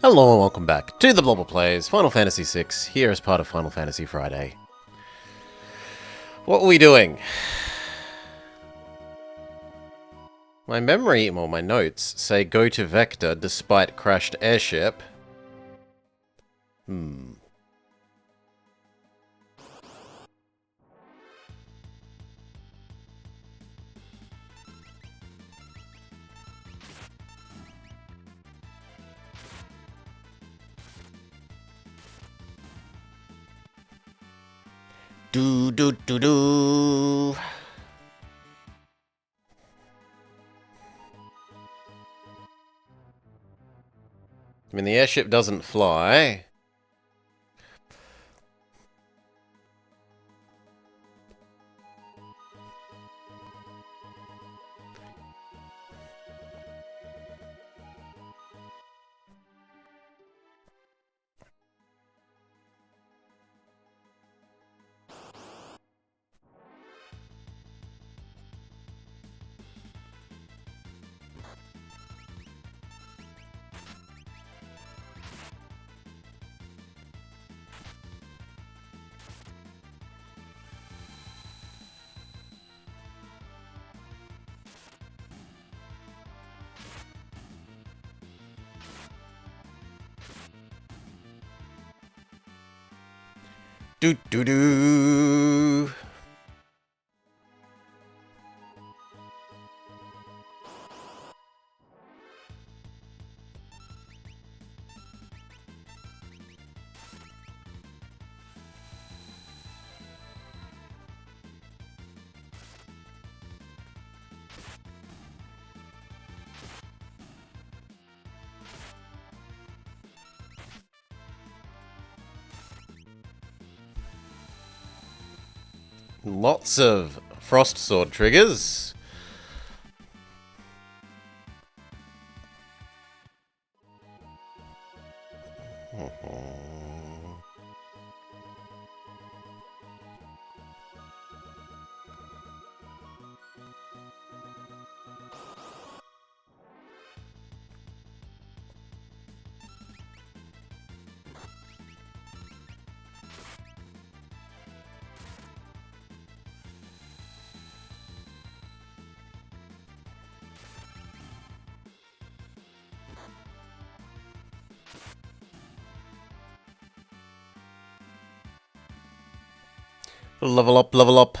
Hello and welcome back to the Blobber Plays Final Fantasy VI, here as part of Final Fantasy Friday. What are we doing? My memory, or my notes, say go to Vector despite crashed airship. Do do do do. I mean, the airship doesn't fly. Do do do. Lots of Frost Sword triggers. Level up, level up.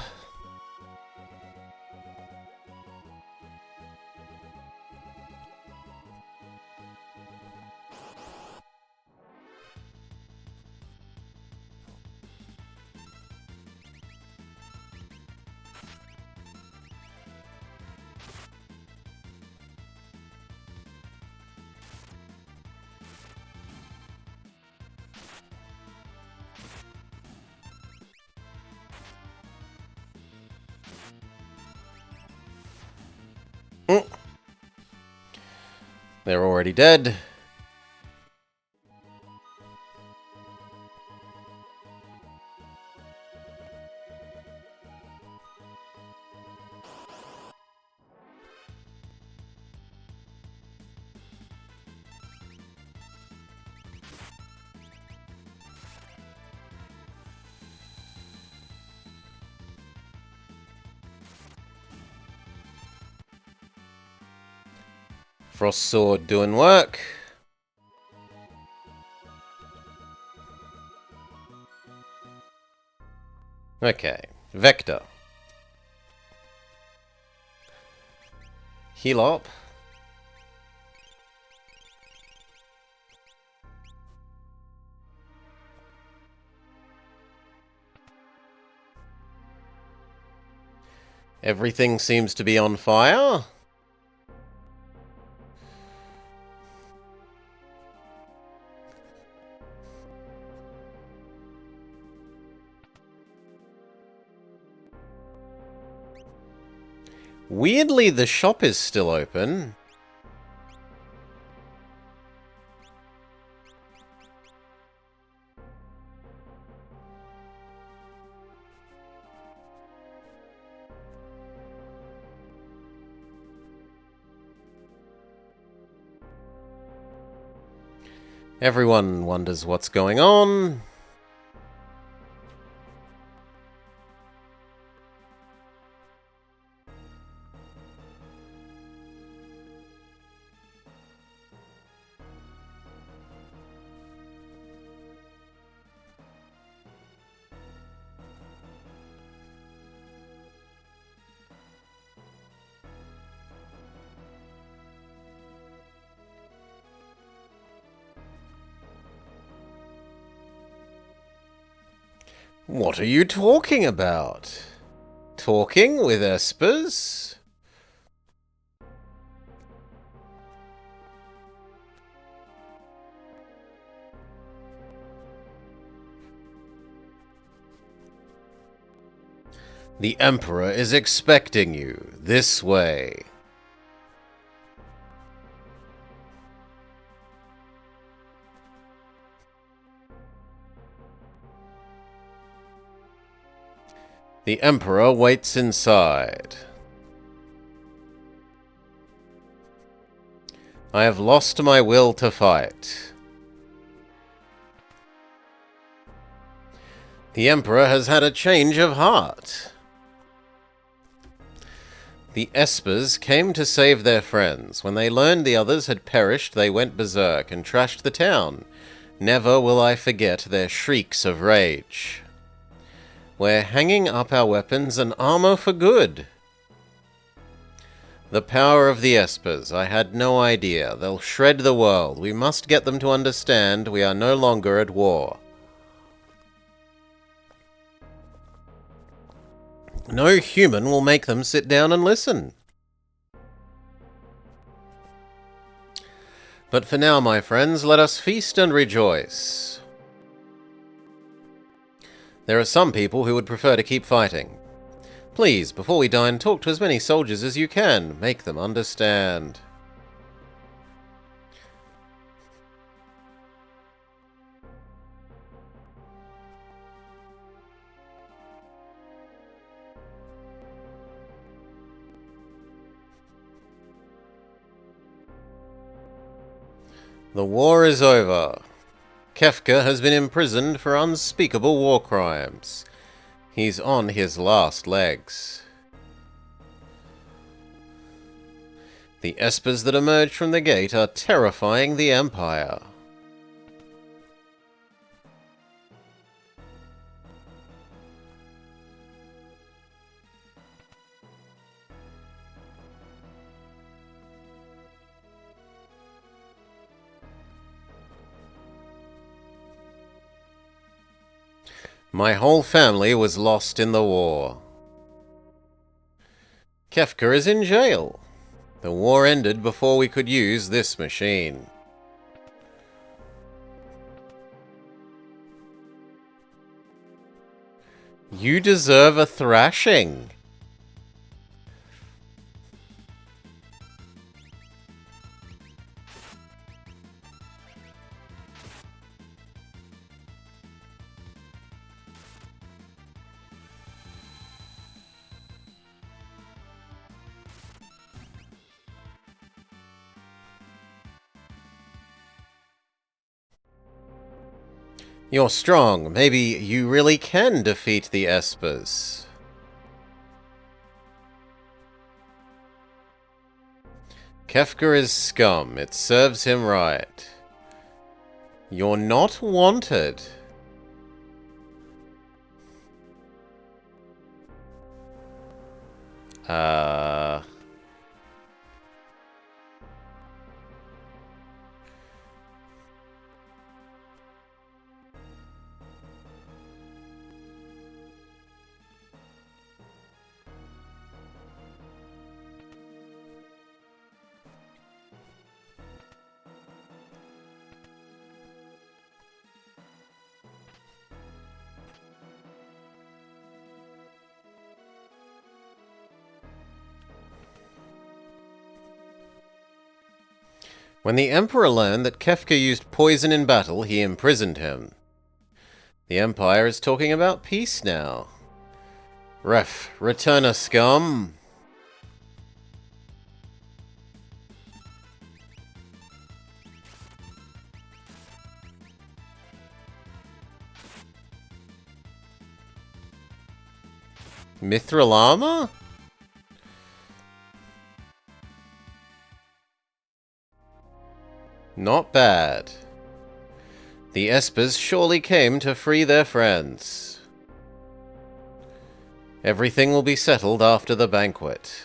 They're already dead. Frost Sword doing work. Okay, Vector. Heal up. Everything seems to be on fire. Weirdly, the shop is still open. Everyone wonders what's going on. What are you talking about? Talking with espers? The Emperor is expecting you. This way. The Emperor waits inside. I have lost my will to fight. The Emperor has had a change of heart. The espers came to save their friends. When they learned the others had perished, they went berserk and trashed the town. Never will I forget their shrieks of rage. We're hanging up our weapons and armor for good. The power of the espers, I had no idea. They'll shred the world. We must get them to understand we are no longer at war. No human will make them sit down and listen. But for now, my friends, let us feast and rejoice. There are some people who would prefer to keep fighting. Please, before we dine, talk to as many soldiers as you can. Make them understand. The war is over. Kefka has been imprisoned for unspeakable war crimes. He's on his last legs. The espers that emerge from the gate are terrifying the Empire. My whole family was lost in the war. Kefka is in jail. The war ended before we could use this machine. You deserve a thrashing. You're strong. Maybe you really can defeat the espers. Kefka is scum. It serves him right. You're not wanted. When the Emperor learned that Kefka used poison in battle, he imprisoned him. The Empire is talking about peace now. Returner scum! Mithril armor? Not bad. The Espers surely came to free their friends. Everything will be settled after the banquet.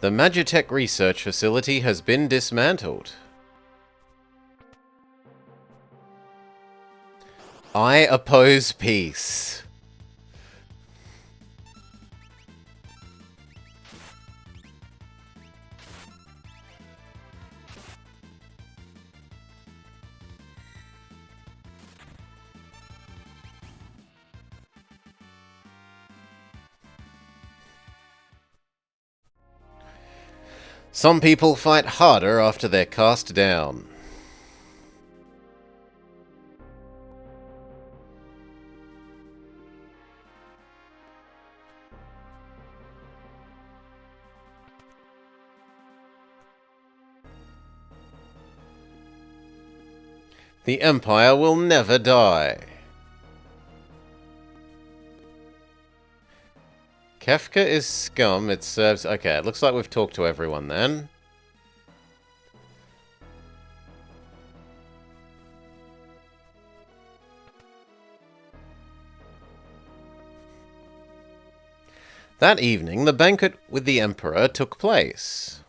The Magitech research facility has been dismantled. I oppose peace. Some people fight harder after they're cast down. The Empire will never die. Kefka is scum. It serves... Okay, it looks like we've talked to everyone then. That evening, the banquet with the Emperor took place.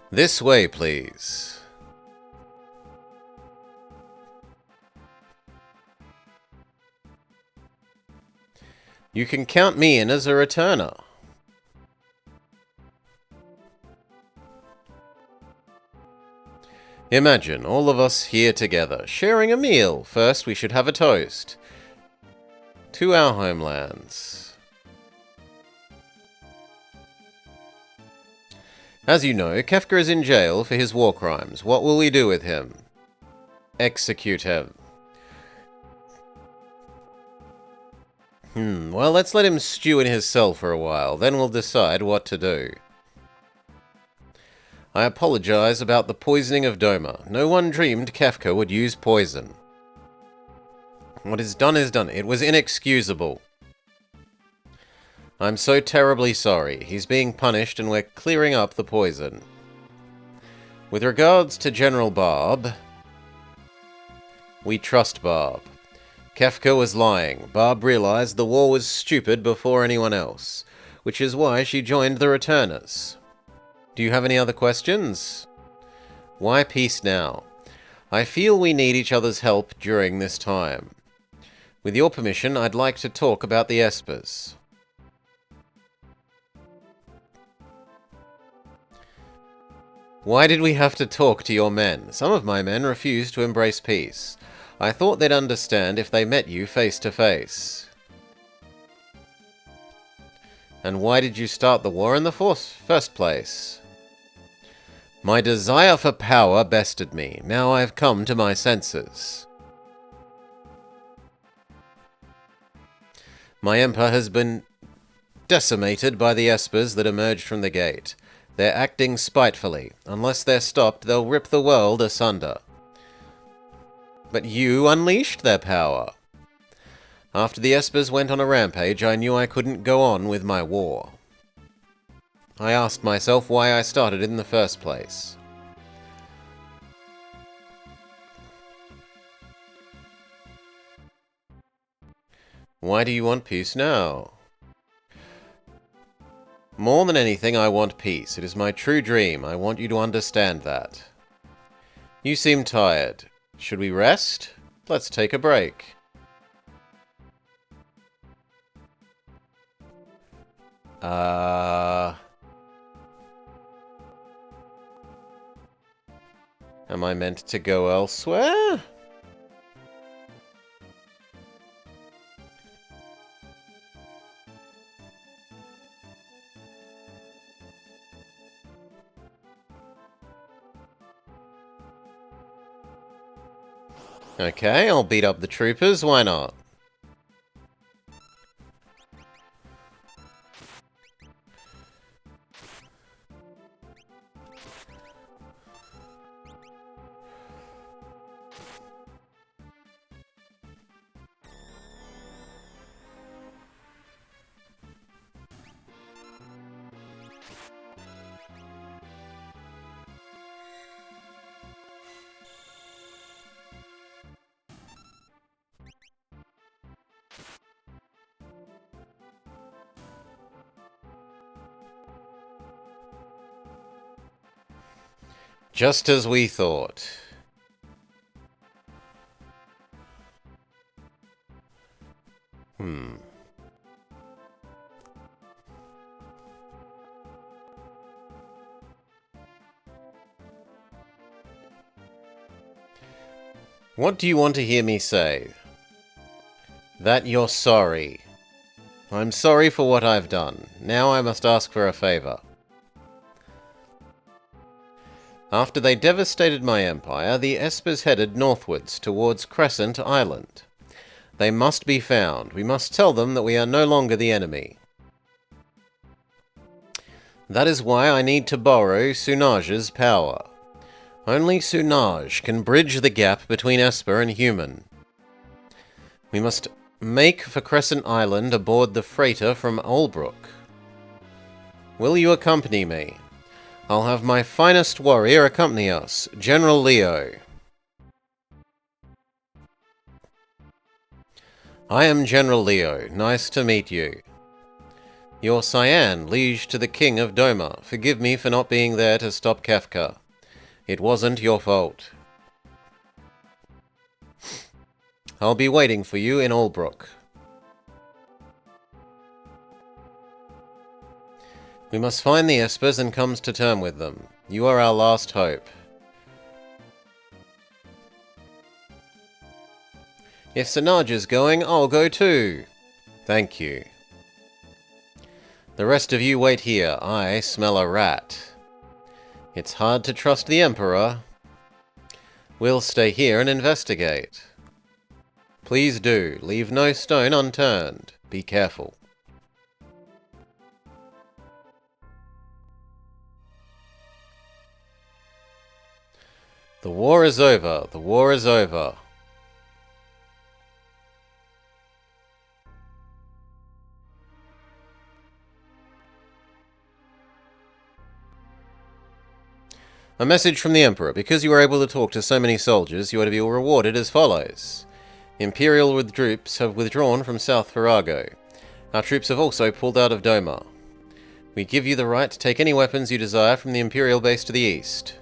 This way, please. You can count me in as a returner. Imagine all of us here together, sharing a meal. First, we should have a toast to our homelands. As you know, Kefka is in jail for his war crimes. What will we do with him? Execute him. Well, let's let him stew in his cell for a while, then we'll decide what to do. I apologize about the poisoning of Doma. No one dreamed Kefka would use poison. What is done is done. It was inexcusable. I'm so terribly sorry. He's being punished and we're clearing up the poison. With regards to General Barb, we trust Barb. Kefka was lying. Barb realized the war was stupid before anyone else, which is why she joined the Returners. Do you have any other questions? Why peace now? I feel we need each other's help during this time. With your permission, I'd like to talk about the Espers. Why did we have to talk to your men? Some of my men refused to embrace peace. I thought they'd understand if they met you face to face. And why did you start the war in the first place? My desire for power bested me. Now I've come to my senses. My empire has been decimated by the Espers that emerged from the gate. They're acting spitefully. Unless they're stopped, they'll rip the world asunder. But you unleashed their power. After the Espers went on a rampage, I knew I couldn't go on with my war. I asked myself why I started in the first place. Why do you want peace now? More than anything, I want peace. It is my true dream. I want you to understand that. You seem tired. Should we rest? Let's take a break. Am I meant to go elsewhere? Okay, I'll beat up the troopers, why not? Just as we thought. What do you want to hear me say? That you're sorry. I'm sorry for what I've done. Now I must ask for a favor. After they devastated my empire, the Espers headed northwards towards Crescent Island. They must be found. We must tell them that we are no longer the enemy. That is why I need to borrow Sunage's power. Only Sunage can bridge the gap between Esper and human. We must make for Crescent Island aboard the freighter from Olbrook. Will you accompany me? I'll have my finest warrior accompany us, General Leo. I am General Leo. Nice to meet you. Your Cyan, liege to the King of Doma. Forgive me for not being there to stop Kefka. It wasn't your fault. I'll be waiting for you in Olbrook. We must find the Espers and come to terms with them. You are our last hope. If Sunage is going, I'll go too. Thank you. The rest of you wait here. I smell a rat. It's hard to trust the Emperor. We'll stay here and investigate. Please do. Leave no stone unturned. Be careful. The war is over. The war is over. A message from the Emperor. Because you were able to talk to so many soldiers, you are to be rewarded as follows. Imperial troops have withdrawn from South Farago. Our troops have also pulled out of Doma. We give you the right to take any weapons you desire from the Imperial base to the east.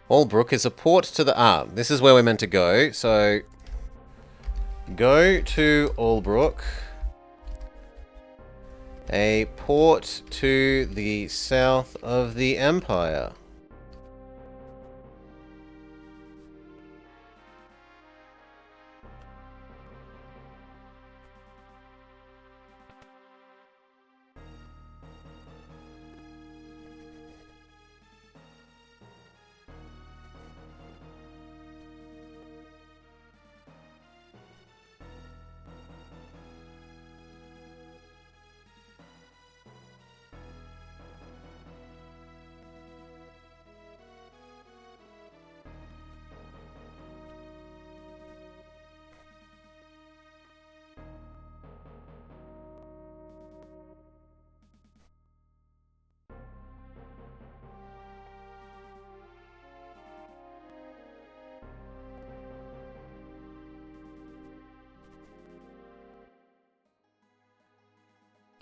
Olbrook is a port to the... this is where we're meant to go, so... Go to Olbrook. A port to the south of the Empire.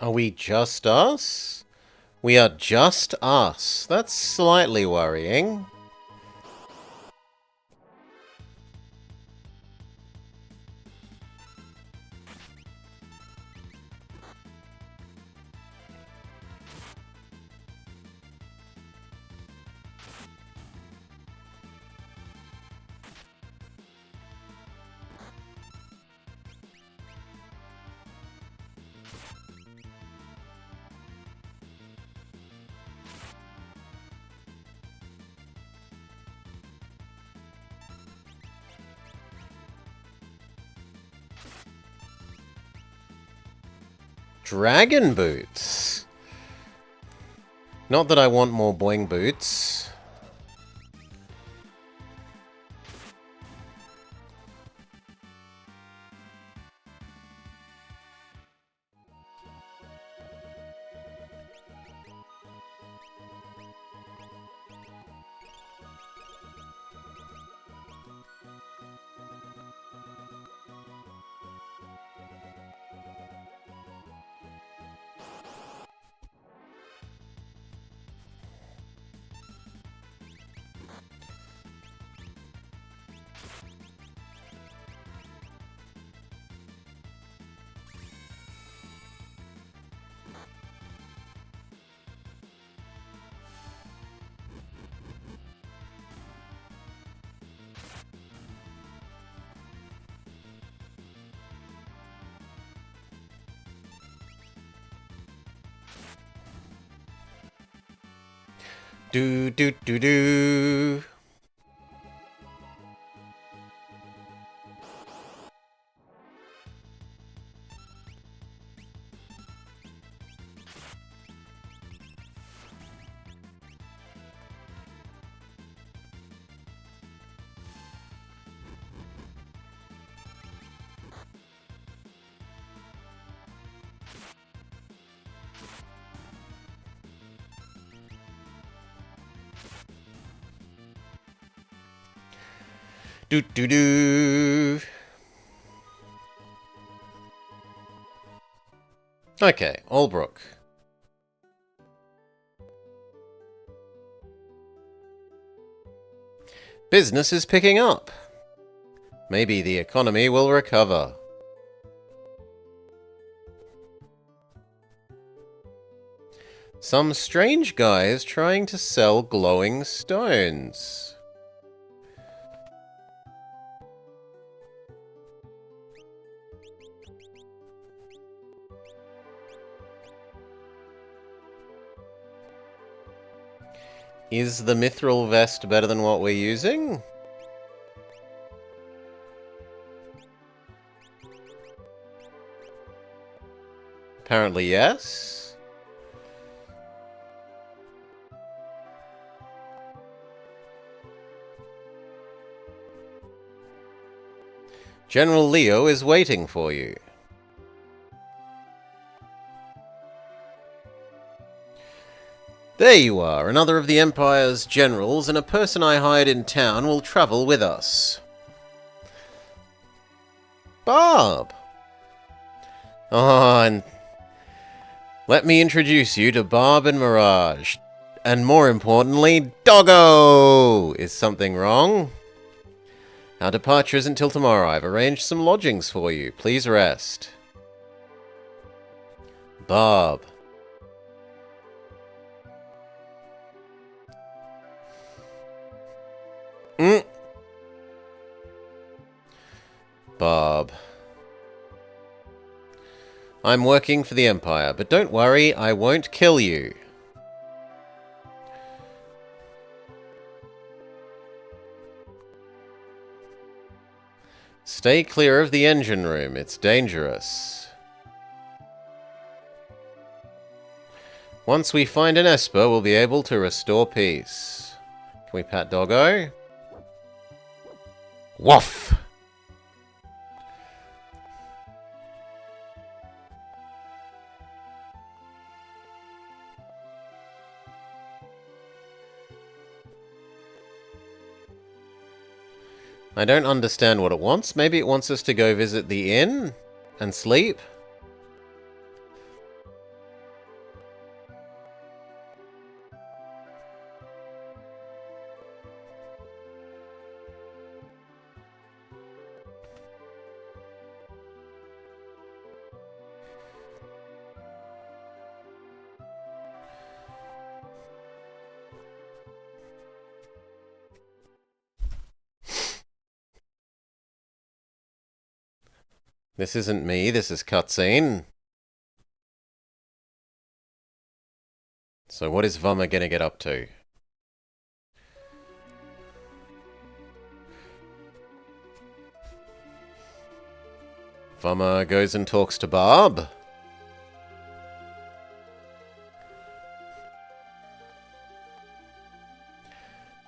Are we just us? We are just us. That's slightly worrying. Dragon boots. Not that I want more boing boots. Do do do do. Do do do. Okay, Albrook. Business is picking up. Maybe the economy will recover. Some strange guy is trying to sell glowing stones. Is the mithril vest better than what we're using? Apparently yes. General Leo is waiting for you. There you are, another of the Empire's generals, and a person I hired in town will travel with us. Barb! Oh, and let me introduce you to Barb and Mirage. And more importantly, Doggo! Is something wrong? Our departure isn't till tomorrow. I've arranged some lodgings for you. Please rest. Barb. Barb. I'm working for the Empire, but don't worry, I won't kill you. Stay clear of the engine room, it's dangerous. Once we find an Esper, we'll be able to restore peace. Can we pat Doggo? Woof! I don't understand what it wants. Maybe it wants us to go visit the inn and sleep? This isn't me, this is cutscene. So what is Vummer gonna get up to? Vummer goes and talks to Barb.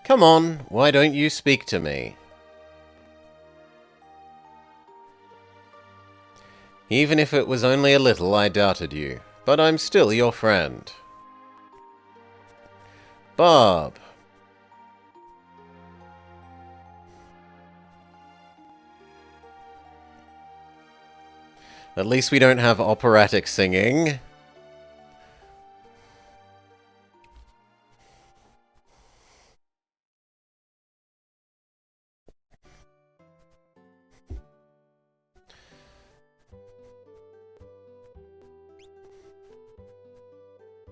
Come on, why don't you speak to me? Even if it was only a little, I doubted you. But I'm still your friend. Barb. At least we don't have operatic singing.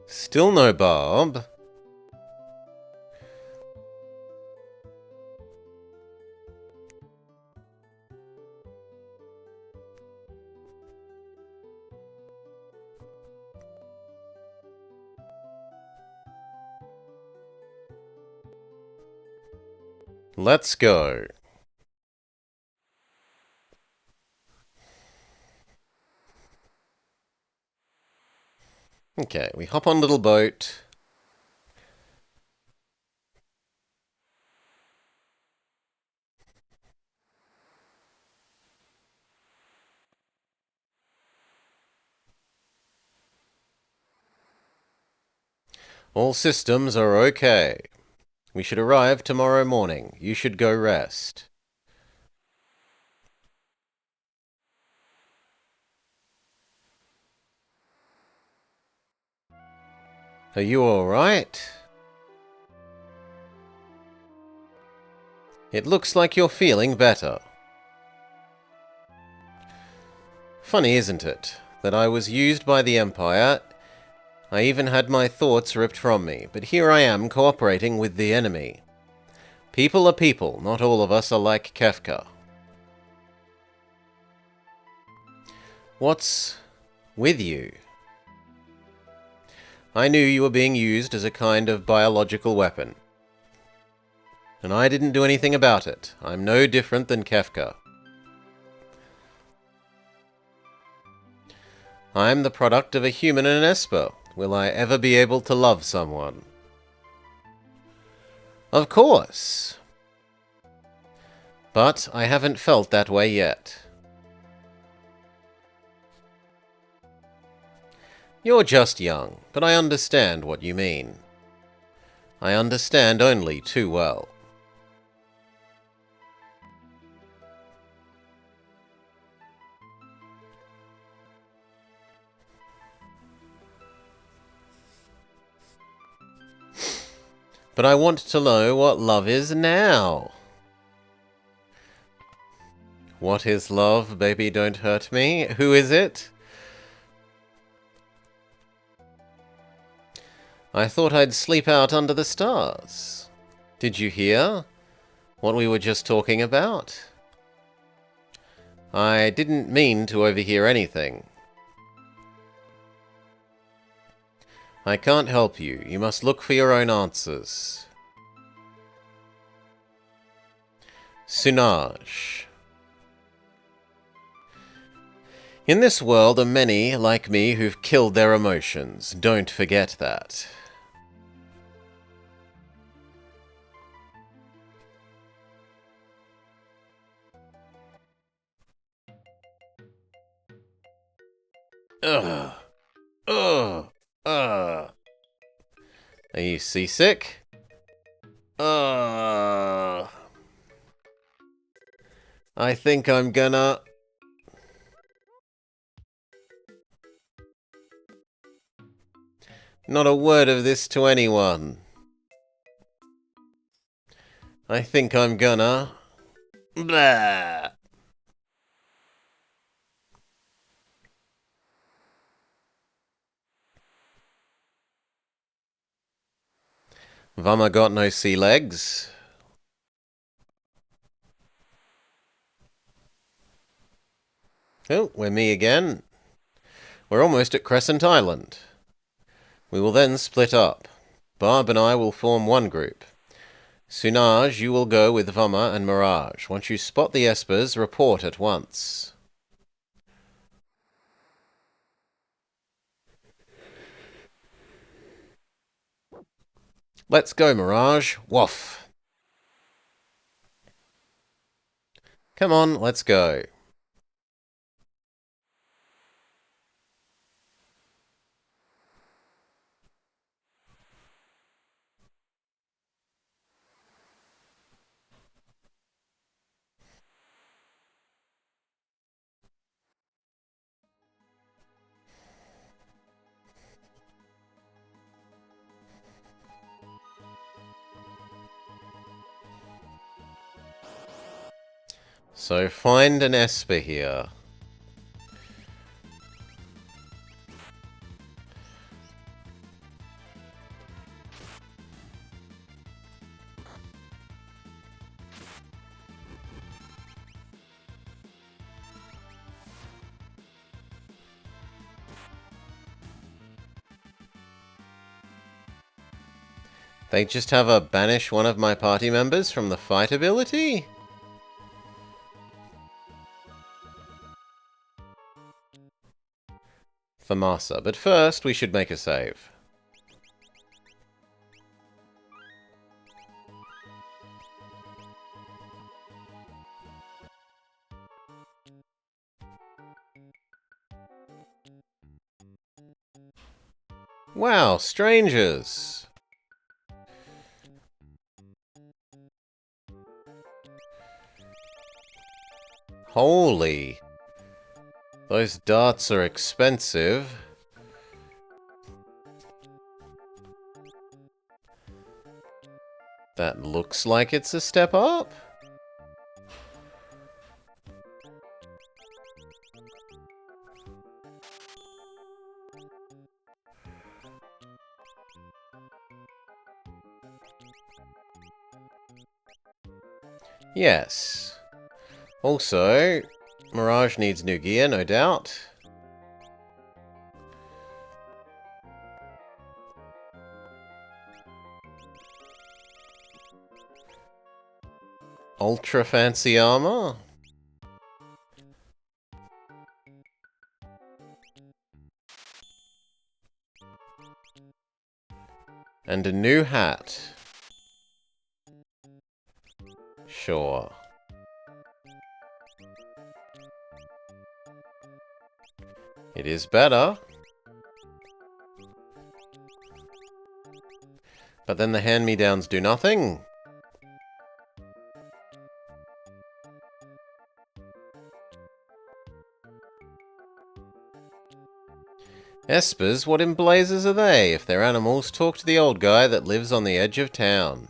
Still no Barb. Let's go. Okay, we hop on little boat. All systems are okay. We should arrive tomorrow morning. You should go rest. Are you alright? It looks like you're feeling better. Funny, isn't it, that I was used by the Empire. I even had my thoughts ripped from me, but here I am cooperating with the enemy. People are people, not all of us are like Kefka. What's with you? I knew you were being used as a kind of biological weapon. And I didn't do anything about it. I'm no different than Kefka. I'm the product of a human and an Esper. Will I ever be able to love someone? Of course! But I haven't felt that way yet. You're just young, but I understand what you mean. I understand only too well. But I want to know what love is now. What is love, baby, don't hurt me? Who is it? I thought I'd sleep out under the stars. Did you hear what we were just talking about? I didn't mean to overhear anything. I can't help you. You must look for your own answers. Sunaj. In this world are many, like me, who've killed their emotions. Don't forget that. Ugh. Ugh. Ugh. Are you seasick? I think I'm gonna... Not a word of this to anyone. I think I'm gonna... Blah. Vama got no sea legs. Oh, we're me again. We're almost at Crescent Island. We will then split up. Barb and I will form one group. Sunaj, you will go with Vama and Mirage. Once you spot the Espers, report at once. Let's go, Mirage. Woof. Come on, let's go. So find an Esper here. They just have a banish one of my party members from the fight ability? Famasa, but first we should make a save. Wow, strangers! Holy! Those darts are expensive. That looks like it's a step up. Yes. Also, Mirage needs new gear, no doubt. Ultra fancy armor? And a new hat. Sure. It is better. But then the hand-me-downs do nothing. Espers, what in blazes are they? If they're animals, talk to the old guy that lives on the edge of town.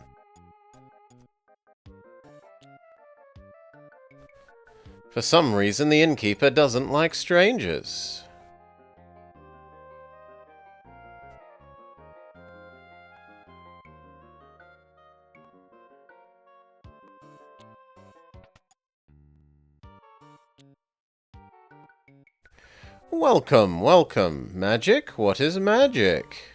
For some reason, the innkeeper doesn't like strangers. Welcome, welcome. Magic? What is magic?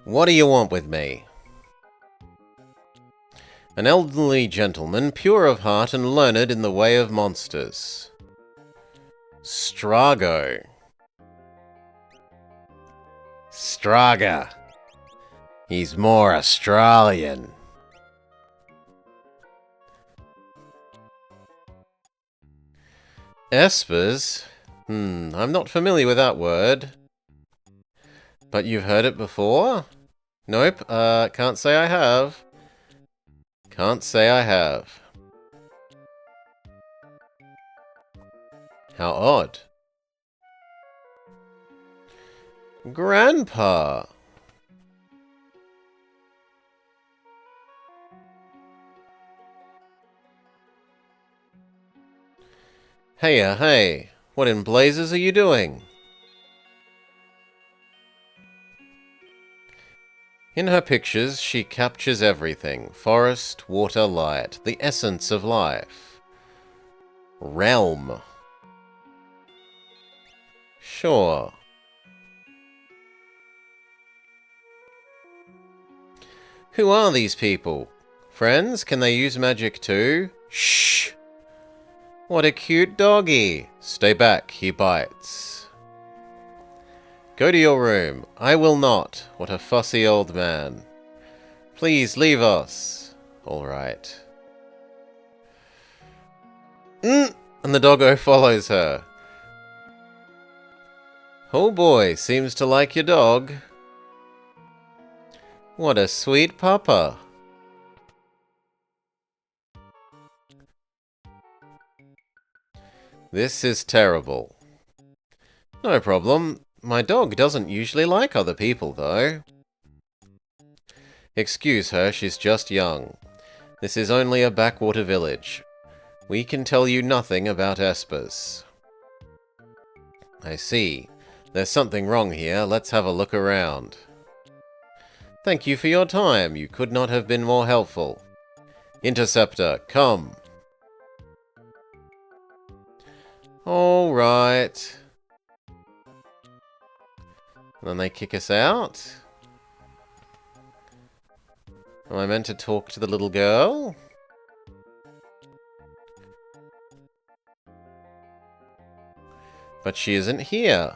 What do you want with me? An elderly gentleman, pure of heart and learned in the way of monsters. Strago. Straga. He's more Australian. Espers? I'm not familiar with that word. But you've heard it before? Nope, can't say I have. Can't say I have. How odd. Grandpa! Hey, what in blazes are you doing? In her pictures, she captures everything. Forest, water, light. The essence of life. Realm. Sure. Who are these people? Friends? Can they use magic too? Shh! What a cute doggy! Stay back, he bites. Go to your room. I will not. What a fussy old man. Please leave us. All right. And the doggo follows her. Oh boy, seems to like your dog. What a sweet papa. This is terrible. No problem. My dog doesn't usually like other people, though. Excuse her, she's just young. This is only a backwater village. We can tell you nothing about espers. I see. There's something wrong here. Let's have a look around. Thank you for your time. You could not have been more helpful. Interceptor, come. All right. And then they kick us out. Am I meant to talk to the little girl? But she isn't here.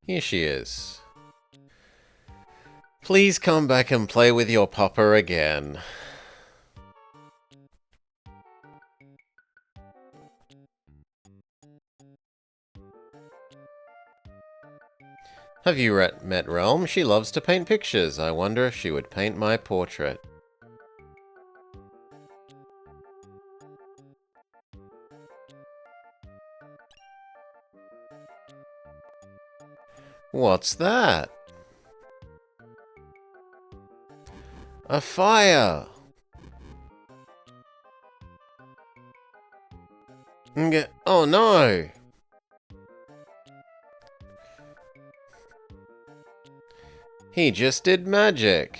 Here she is. Please come back and play with your papa again. Have you met Relm? She loves to paint pictures. I wonder if she would paint my portrait. What's that? A fire! Oh no! He just did magic.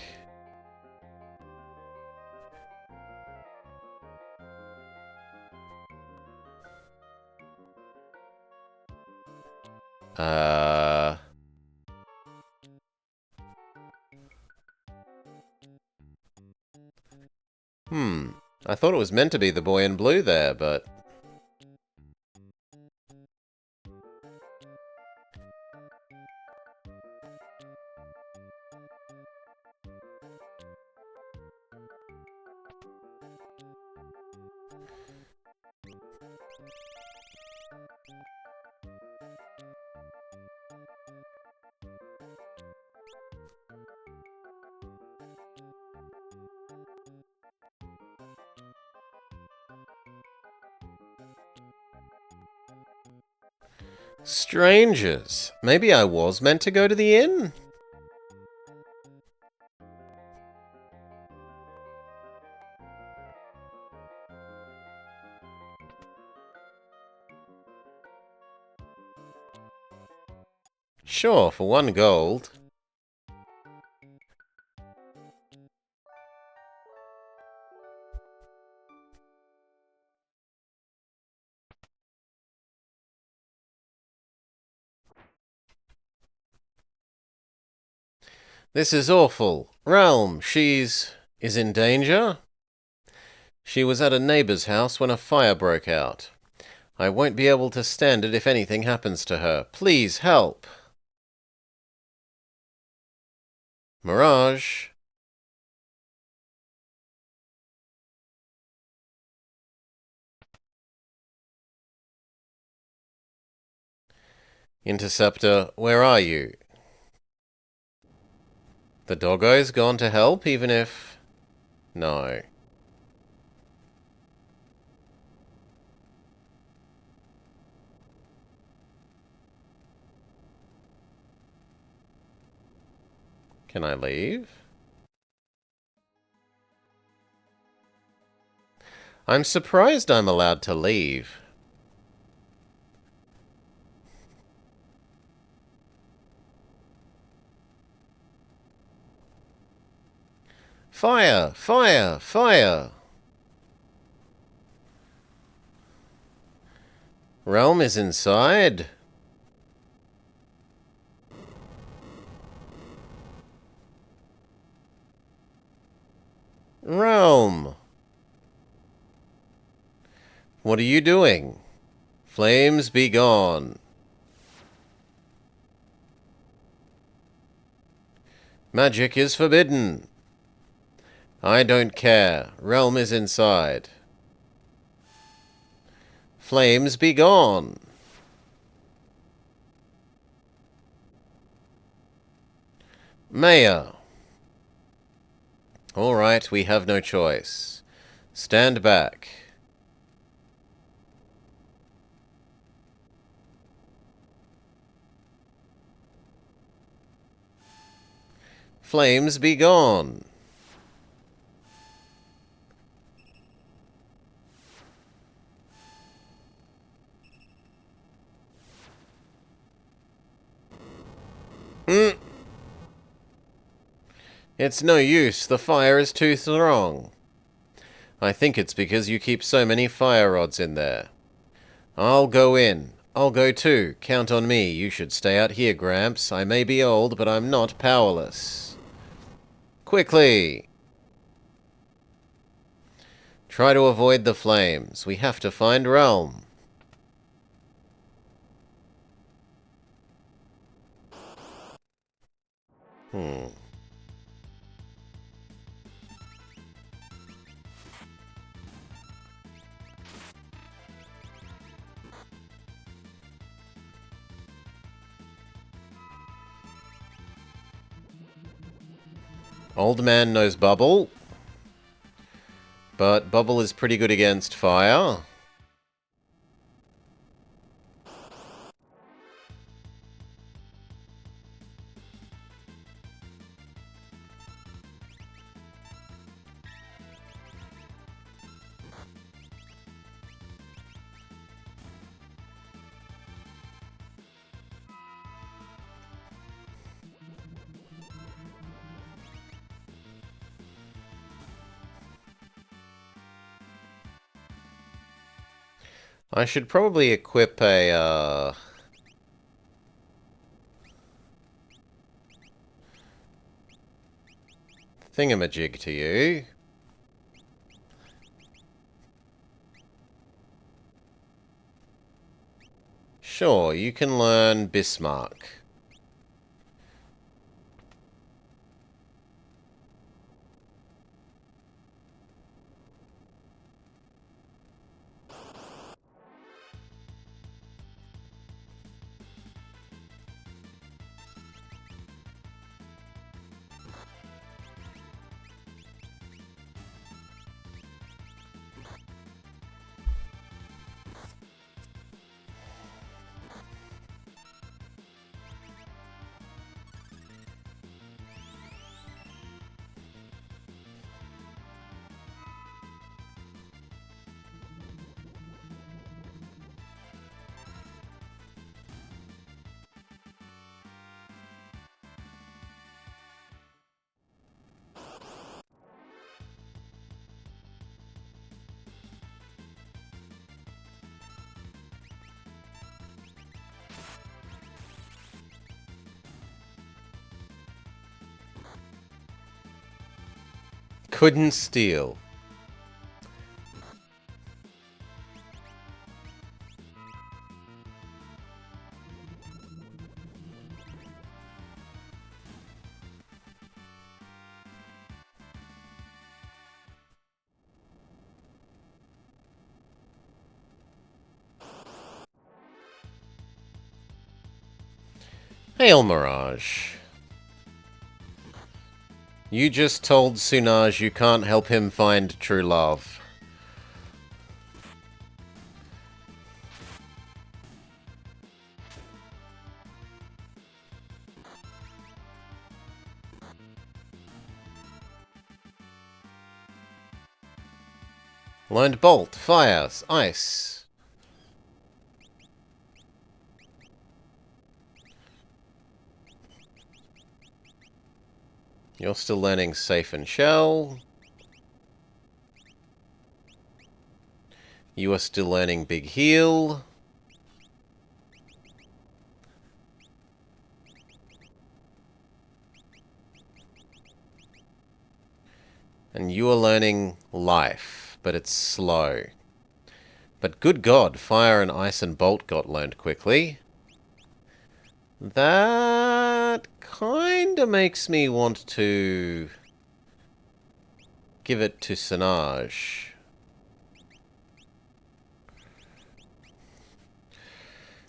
I thought it was meant to be the boy in blue there, but... Strangers. Maybe I was meant to go to the inn? Sure, for 1 gold. This is awful. Relm, is in danger? She was at a neighbor's house when a fire broke out. I won't be able to stand it if anything happens to her. Please help. Mirage. Interceptor, where are you? The doggo's gone to help, even if... No. Can I leave? I'm surprised I'm allowed to leave. Fire! Fire! Fire! Relm is inside. Relm! What are you doing? Flames be gone. Magic is forbidden. I don't care. Relm is inside. Flames be gone. Mayor. All right, we have no choice. Stand back. Flames be gone. It's no use, the fire is too strong. I think it's because you keep so many fire rods in there. I'll go in. I'll go too. Count on me. You should stay out here, Gramps. I may be old, but I'm not powerless. Quickly! Try to avoid the flames. We have to find Relm. Old man knows Bubble. But Bubble is pretty good against fire. I should probably equip a, thingamajig to you. Sure, you can learn Bismarck. Couldn't steal. Hail, Mirage. You just told Sunaj you can't help him find true love. Learned Bolt, Fire, Ice. You're still learning Safe and Shell. You are still learning Big Heal. And you are learning Life, but it's slow. But good God, Fire and Ice and Bolt got learned quickly. That kinda makes me want to give it to Sunaj.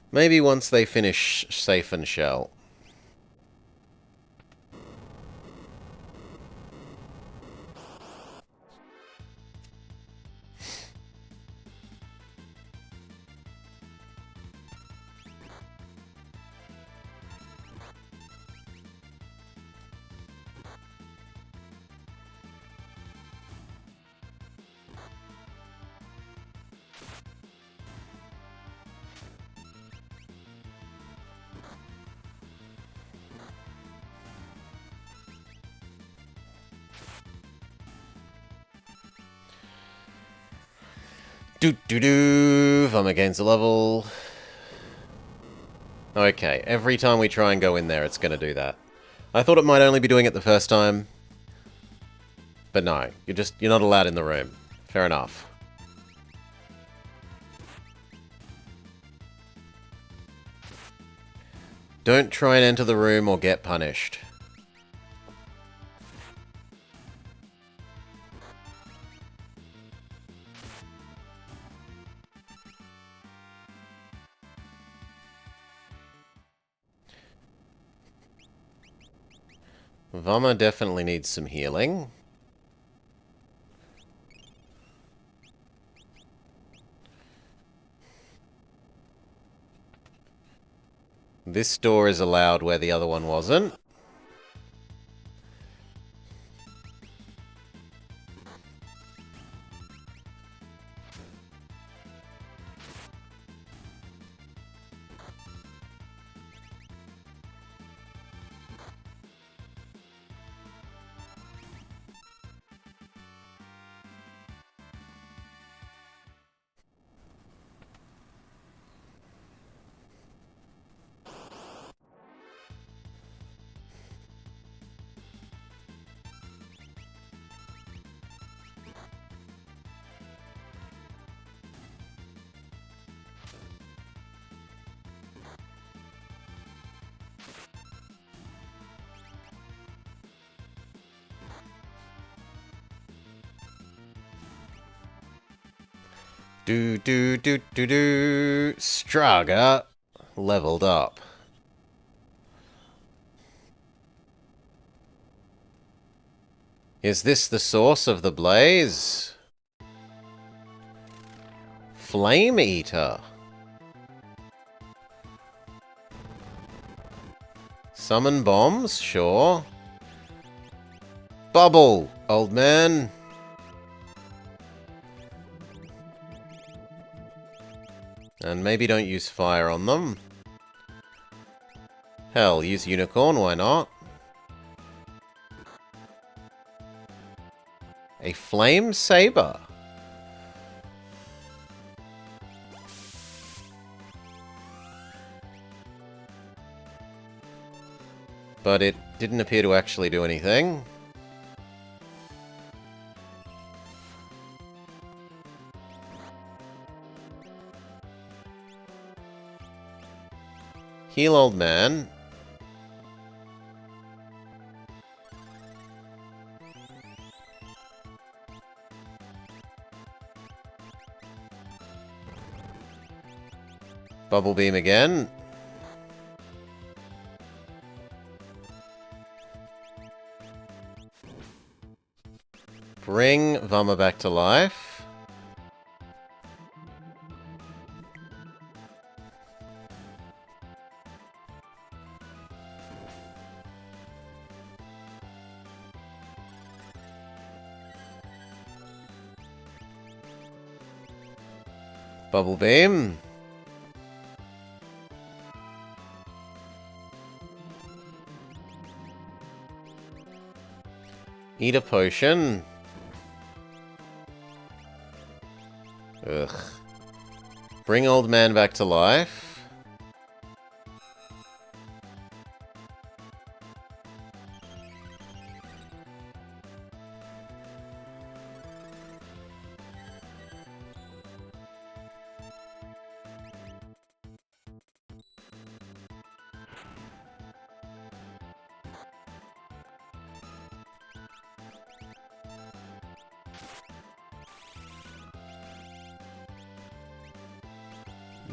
Maybe once they finish Safe and Shell. Vama gains a level. Okay, every time we try and go in there, it's going to do that. I thought it might only be doing it the first time. But no, you're not allowed in the room. Fair enough. Don't try and enter the room or get punished. Vama definitely needs some healing. This door is allowed where the other one wasn't. Straga leveled up. Is this the source of the blaze? Flame Eater. Summon bombs? Sure. Bubble, old man. And maybe don't use fire on them. Hell, use unicorn, why not? A flame saber. But it didn't appear to actually do anything. Heal, old man. Bubble beam again. Bring Vama back to life. Bubble beam. Eat a potion. Ugh. Bring old man back to life.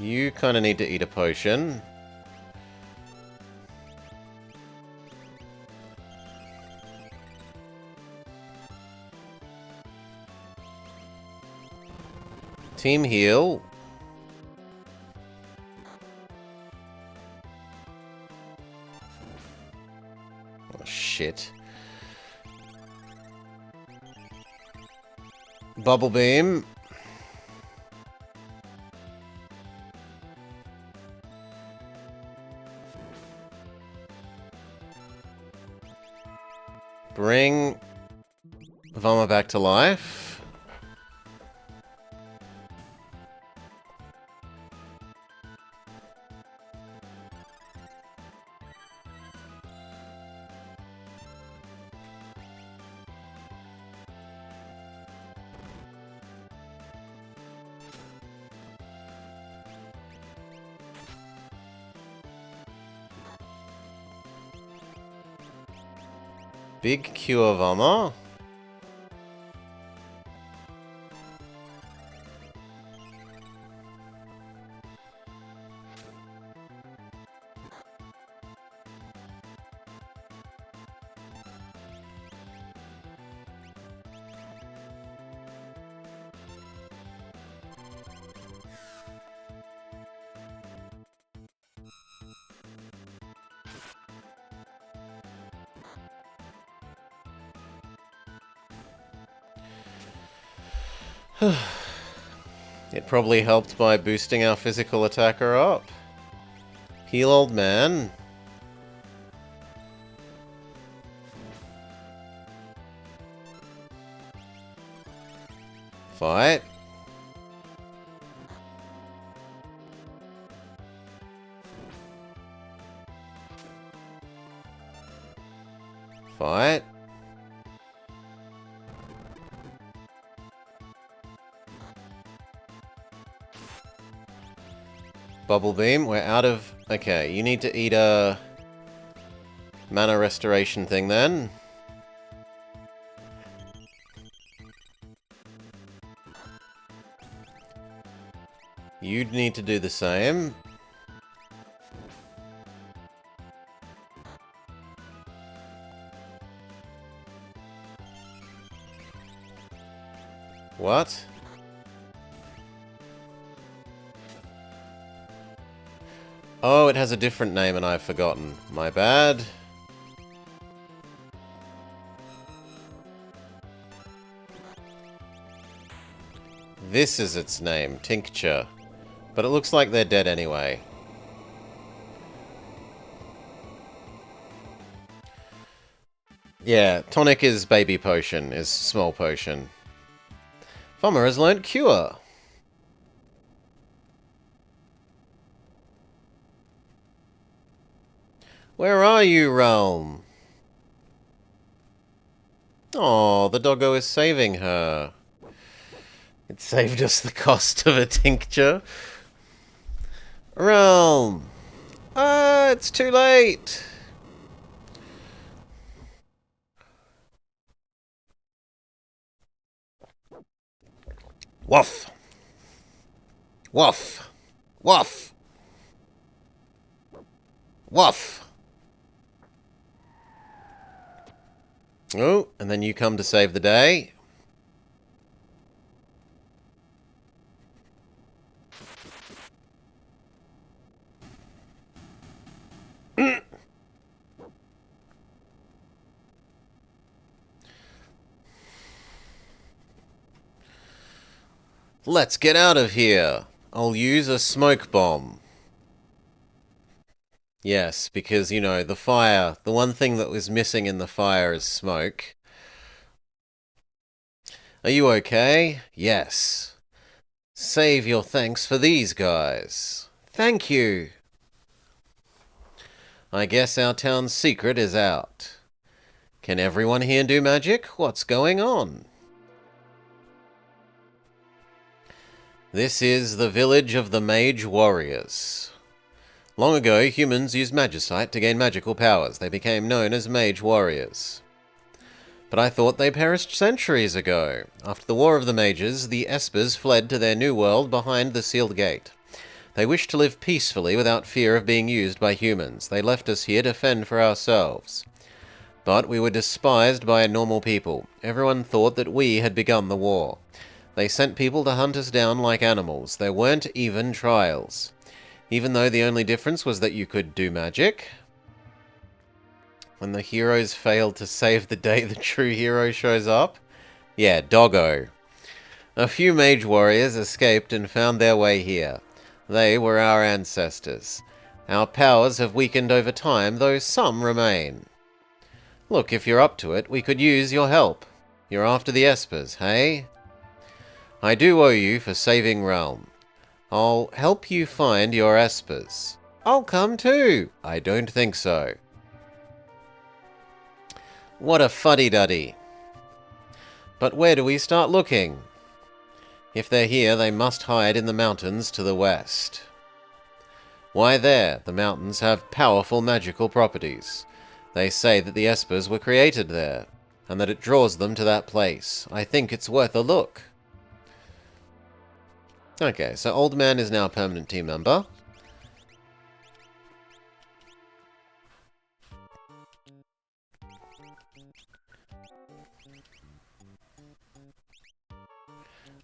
You kind of need to eat a potion. Team heal. Oh, shit. Bubble beam. Bring Vama back to life. Big Cure Vommer. It probably helped by boosting our physical attacker up. Heal, old man. Fight. Fight. Bubble Beam, we're out of... Okay, you need to eat a mana restoration thing then. You'd need to do the same. What? Oh, it has a different name and I've forgotten. My bad. This is its name, Tincture. But it looks like they're dead anyway. Yeah, tonic is baby potion, is small potion. Vommer has learnt Cure. Where are you, Realm? Oh, the doggo is saving her. It saved us the cost of a tincture. Realm! Ah, it's too late! Woof! Woof! Woof! Woof! Oh, and then you come to save the day. Let's get out of here. I'll use a smoke bomb. Yes, because, you know, the fire, the one thing that was missing in the fire is smoke. Are you okay? Yes. Save your thanks for these guys. Thank you. I guess our town's secret is out. Can everyone here do magic? What's going on? This is the village of the Mage Warriors. Long ago, humans used magicite to gain magical powers. They became known as Mage Warriors. But I thought they perished centuries ago. After the War of the Mages, the Espers fled to their new world behind the sealed gate. They wished to live peacefully without fear of being used by humans. They left us here to fend for ourselves. But we were despised by normal people. Everyone thought that we had begun the war. They sent people to hunt us down like animals. There weren't even trials. Even though the only difference was that you could do magic. When the heroes failed to save the day the true hero shows up? Yeah, doggo. A few mage warriors escaped and found their way here. They were our ancestors. Our powers have weakened over time, though some remain. Look, if you're up to it, we could use your help. You're after the Espers, hey? I do owe you for saving Realm. I'll help you find your Espers. I'll come too. I don't think so. What a fuddy-duddy. But where do we start looking? If they're here, they must hide in the mountains to the west. Why there? The mountains have powerful magical properties. They say that the espers were created there, and that it draws them to that place. I think it's worth a look. Okay, so Old Man is now a permanent team member.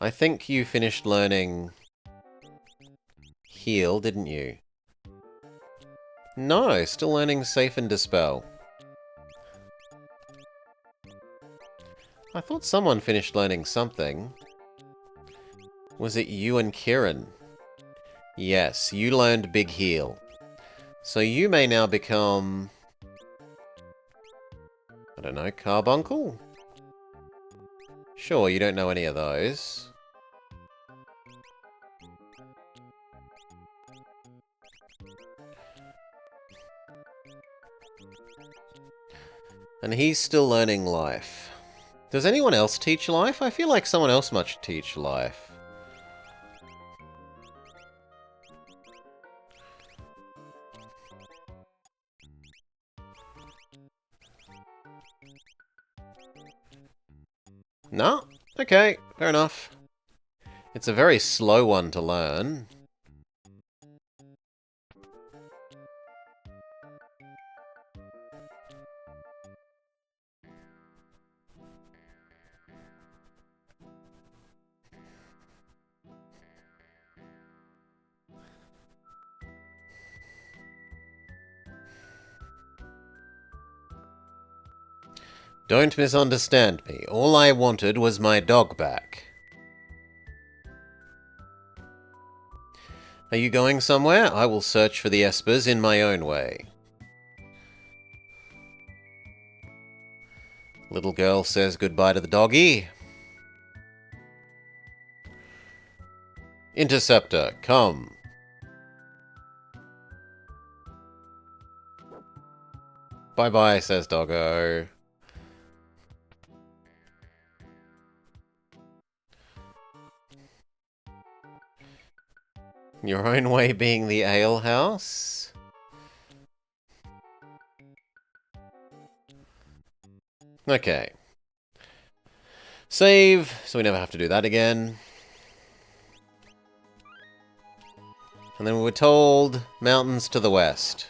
I think you finished learning Heal, didn't you? No, still learning Safe and Dispel. I thought someone finished learning something. Was it you and Kieran? Yes, you learned Big Heal. So you may now become... I don't know, Carbuncle? Sure, you don't know any of those. And he's still learning Life. Does anyone else teach Life? I feel like someone else must teach Life. No? Okay, fair enough. It's a very slow one to learn. Don't misunderstand me. All I wanted was my dog back. Are you going somewhere? I will search for the espers in my own way. Little girl says goodbye to the doggy. Interceptor, come. Bye-bye, says Doggo. Your own way being the ale house? Okay. Save, so we never have to do that again. And then we were told mountains to the west.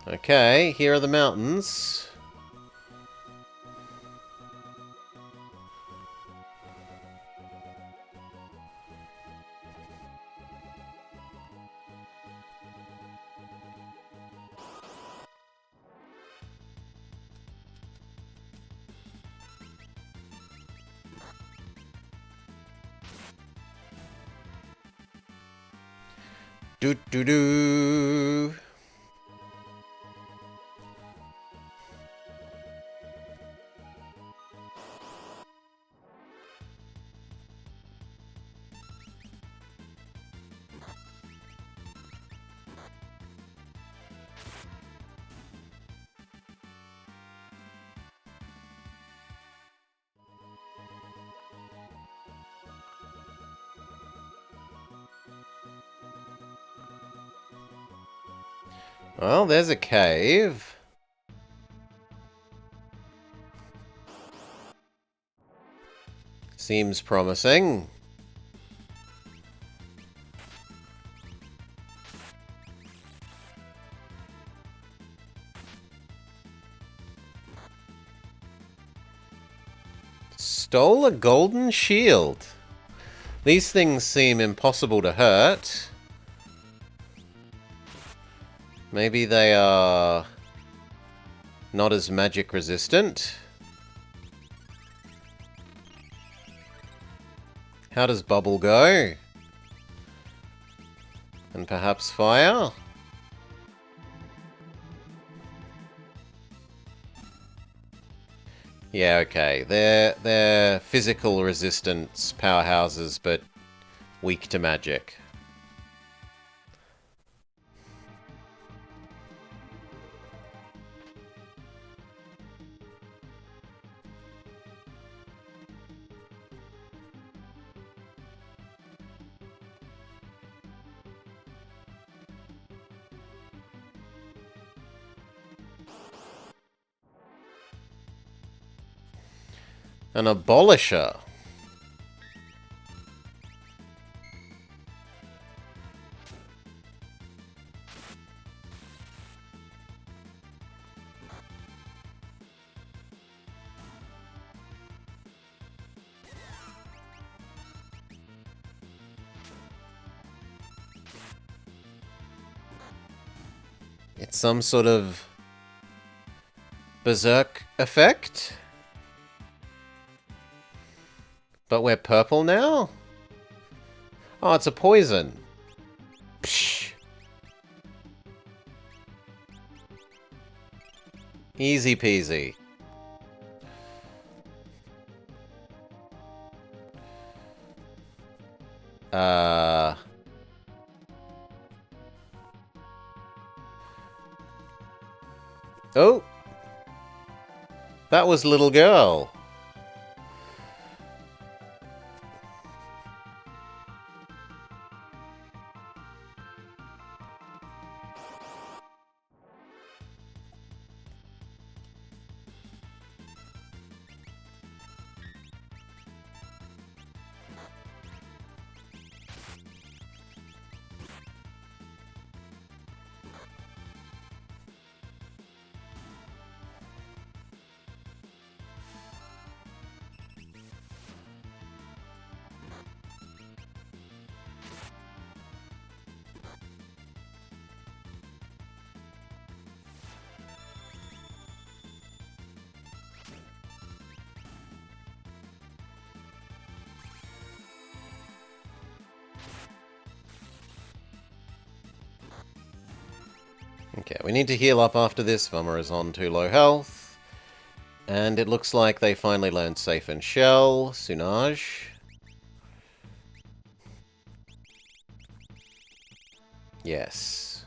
Okay, here are the mountains. Do-do-do. Well, there's a cave. Seems promising. Stole a golden shield. These things seem impossible to hurt. Maybe they are not as magic resistant. How does bubble go? And perhaps fire? Yeah, okay. They're physical resistance powerhouses, but weak to magic. An abolisher. It's some sort of berserk effect? But we're purple now? Oh, it's a poison. Psh. Easy peasy. Oh! That was little girl. Okay, we need to heal up after this. Vummer is on too low health. And it looks like they finally learned Safe and Shell. Sunaj. Yes.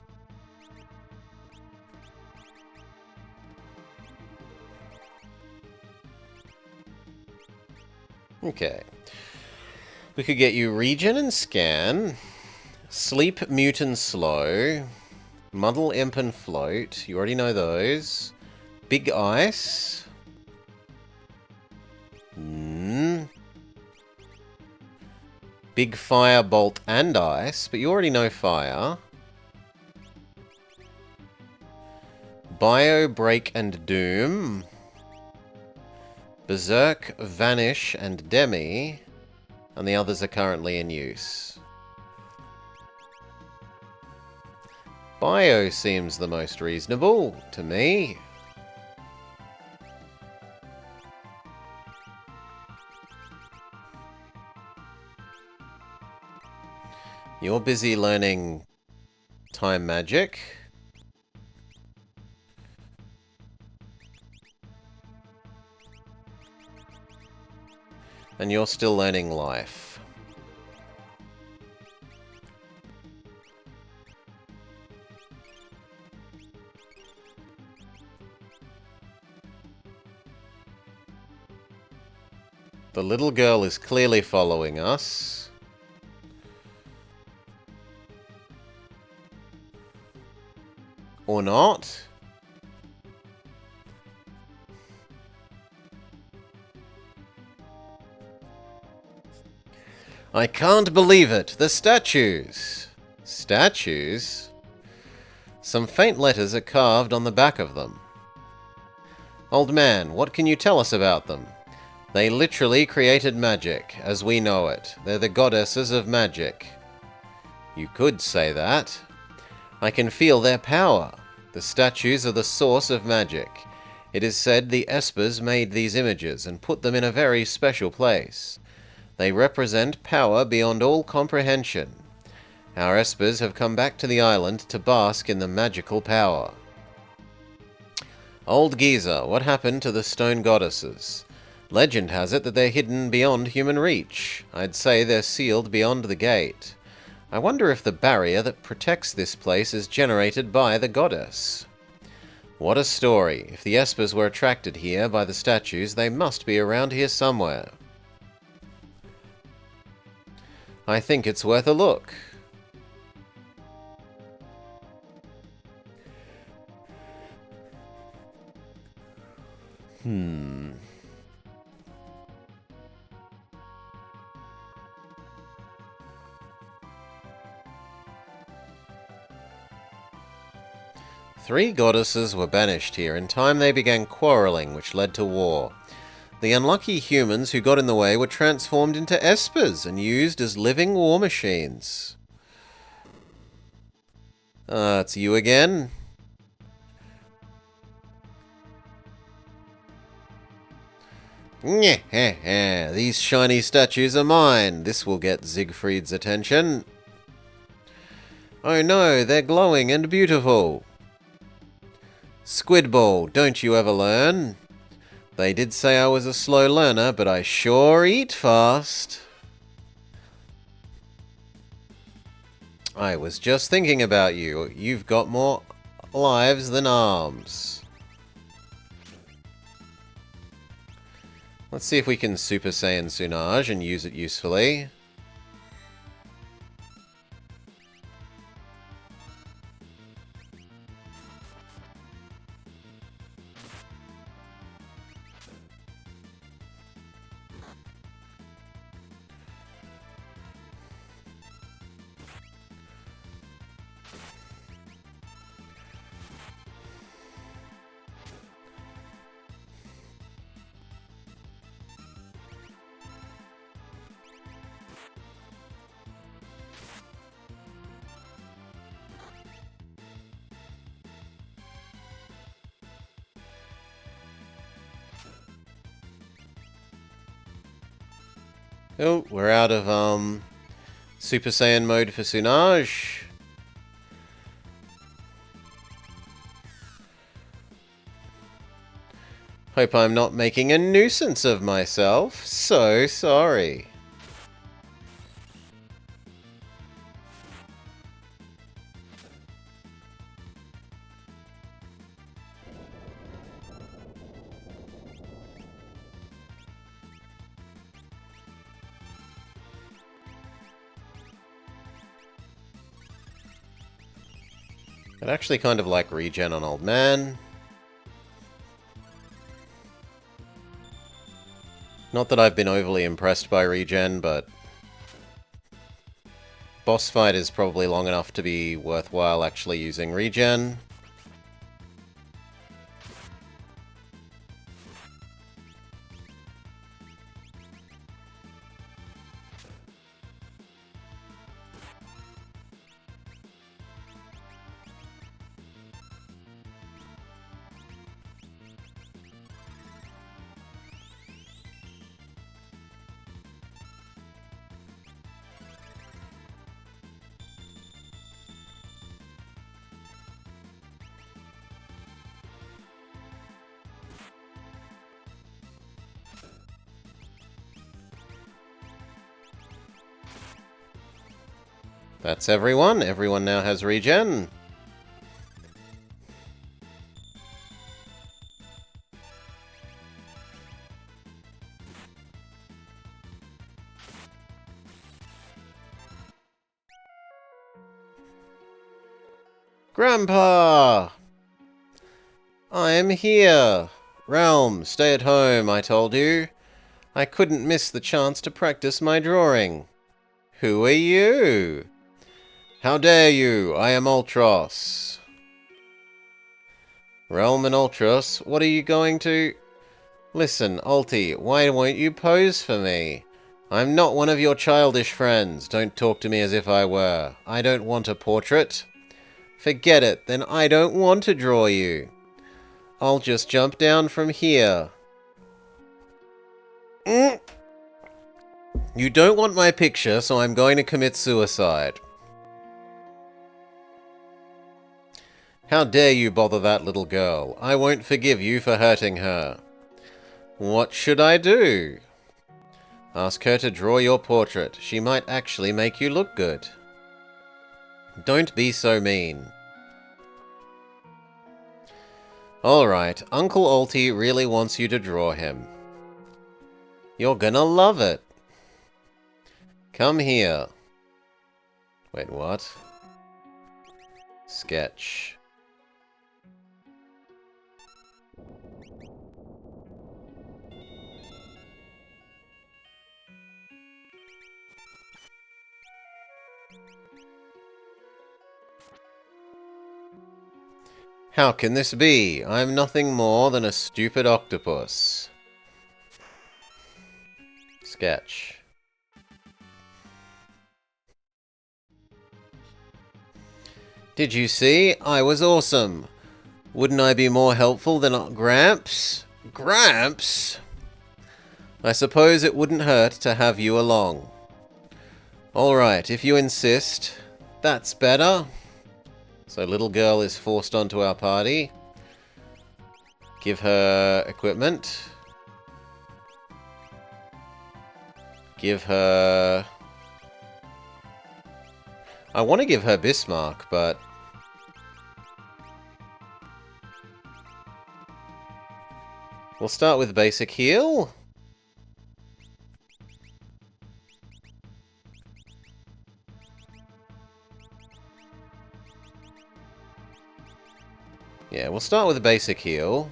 Okay. We could get you Regen and Scan. Sleep, Mute and Slow. Muddle, Imp and Float. You already know those. Big Ice. Big Fire, Bolt and Ice. But you already know Fire. Bio, Break and Doom. Berserk, Vanish and Demi. And the others are currently in use. Bio seems the most reasonable to me. You're busy learning time magic. And you're still learning life. The little girl is clearly following us. Or not? I can't believe it. The statues. Statues? Some faint letters are carved on the back of them. Old man, what can you tell us about them? They literally created magic, as we know it. They're the goddesses of magic. You could say that. I can feel their power. The statues are the source of magic. It is said the Espers made these images and put them in a very special place. They represent power beyond all comprehension. Our Espers have come back to the island to bask in the magical power. Old geezer, what happened to the stone goddesses? Legend has it that they're hidden beyond human reach. I'd say they're sealed beyond the gate. I wonder if the barrier that protects this place is generated by the goddess. What a story. If the Espers were attracted here by the statues, they must be around here somewhere. I think it's worth a look. Three goddesses were banished here. In time they began quarreling, which led to war. The unlucky humans who got in the way were transformed into Espers and used as living war machines. It's you again? These shiny statues are mine. This will get Siegfried's attention. Oh no, they're glowing and beautiful. Squidball, don't you ever learn? They did say I was a slow learner, but I sure eat fast. I was just thinking about you. You've got more lives than arms. Let's see if we can Super Saiyan Tsunade and use it usefully. Oh, we're out of Super Saiyan mode for Tsunade. Hope I'm not making a nuisance of myself. So sorry. I'd actually kind of like regen on Old Man. Not that I've been overly impressed by regen, but boss fight is probably long enough to be worthwhile actually using regen. That's everyone. Everyone now has regen. Grandpa! I'm here. Realm, stay at home, I told you. I couldn't miss the chance to practice my drawing. Who are you? How dare you? I am Ultros. Realm and Ultros, what are you going to... Listen, Ulti, why won't you pose for me? I'm not one of your childish friends. Don't talk to me as if I were. I don't want a portrait. Forget it, then I don't want to draw you. I'll just jump down from here. You don't want my picture, so I'm going to commit suicide. How dare you bother that little girl? I won't forgive you for hurting her. What should I do? Ask her to draw your portrait. She might actually make you look good. Don't be so mean. Alright, Uncle Alti really wants you to draw him. You're gonna love it. Come here. Wait, what? Sketch. How can this be? I'm nothing more than a stupid octopus. Sketch. Did you see? I was awesome. Wouldn't I be more helpful than Gramps? Gramps? I suppose it wouldn't hurt to have you along. Alright, if you insist. That's better. So little girl is forced onto our party. Give her equipment. Give her... I want to give her Bismarck, but... We'll start with basic heal. Yeah, we'll start with a basic heal.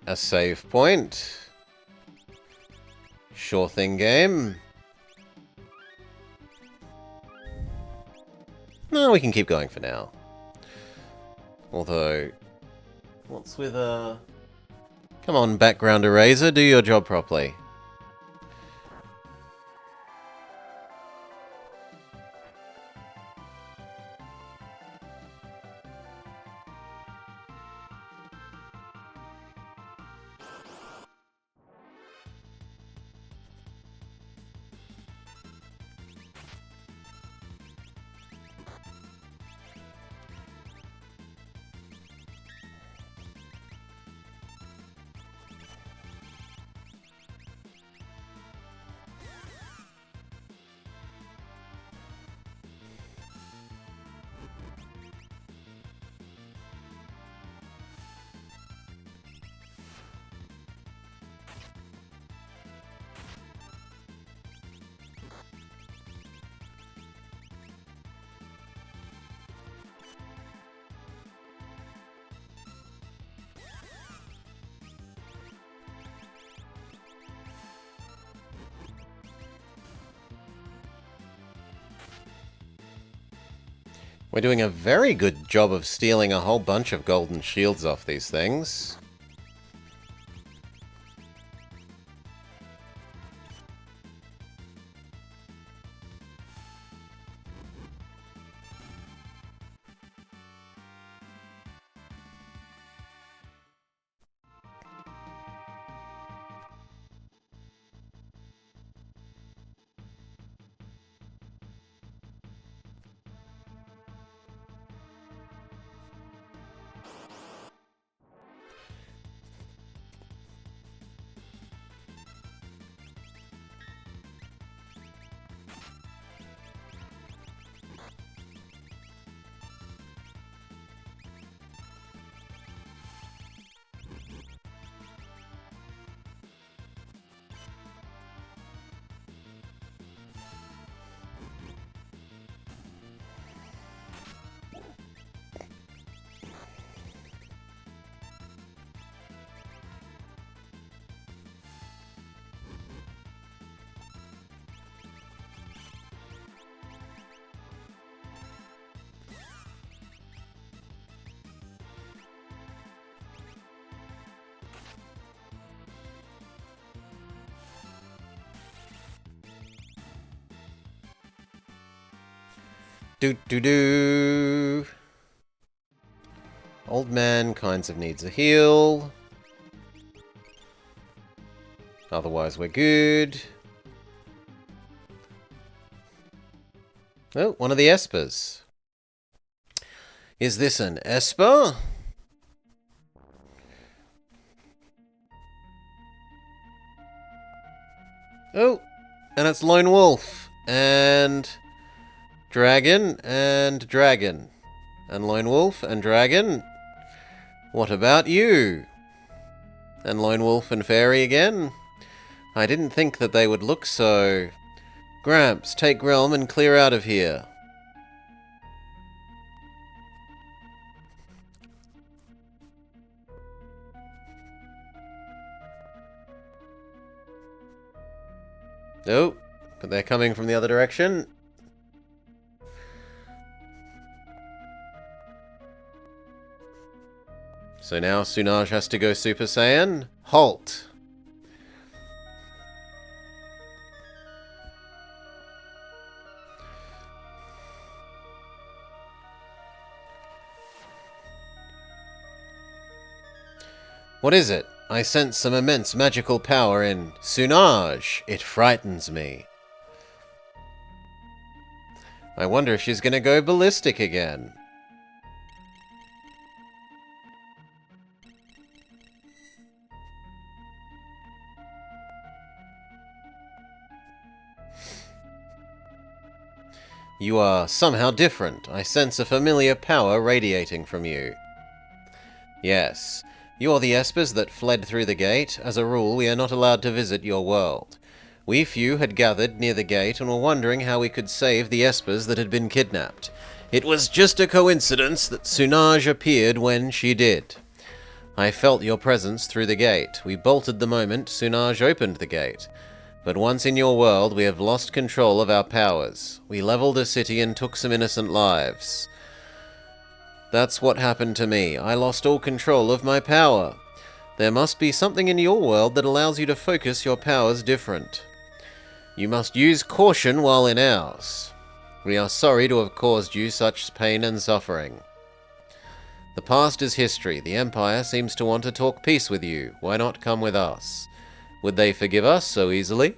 A save point. Sure thing, game. No, we can keep going for now. Although, what's with Come on, background eraser, do your job properly. We're doing a very good job of stealing a whole bunch of golden shields off these things. Do. Old man kinds of needs a heal. Otherwise we're good. Oh, one of the espers. Is this an esper? Oh, and it's Lone Wolf, and Dragon, and Dragon. And Lone Wolf, and Dragon. What about you? And Lone Wolf and Fairy again? I didn't think that they would look so... Gramps, take Realm and clear out of here. Oh, but they're coming from the other direction. So now Sunaj has to go Super Saiyan. Halt! What is it? I sense some immense magical power in Sunaj. It frightens me. I wonder if she's gonna go ballistic again. You are somehow different. I sense a familiar power radiating from you. Yes. You are the espers that fled through the gate. As a rule, we are not allowed to visit your world. We few had gathered near the gate and were wondering how we could save the espers that had been kidnapped. It was just a coincidence that Sunaj appeared when she did. I felt your presence through the gate. We bolted the moment Sunaj opened the gate. But once in your world, we have lost control of our powers. We leveled a city and took some innocent lives. That's what happened to me. I lost all control of my power. There must be something in your world that allows you to focus your powers different. You must use caution while in ours. We are sorry to have caused you such pain and suffering. The past is history. The Empire seems to want to talk peace with you. Why not come with us? Would they forgive us so easily?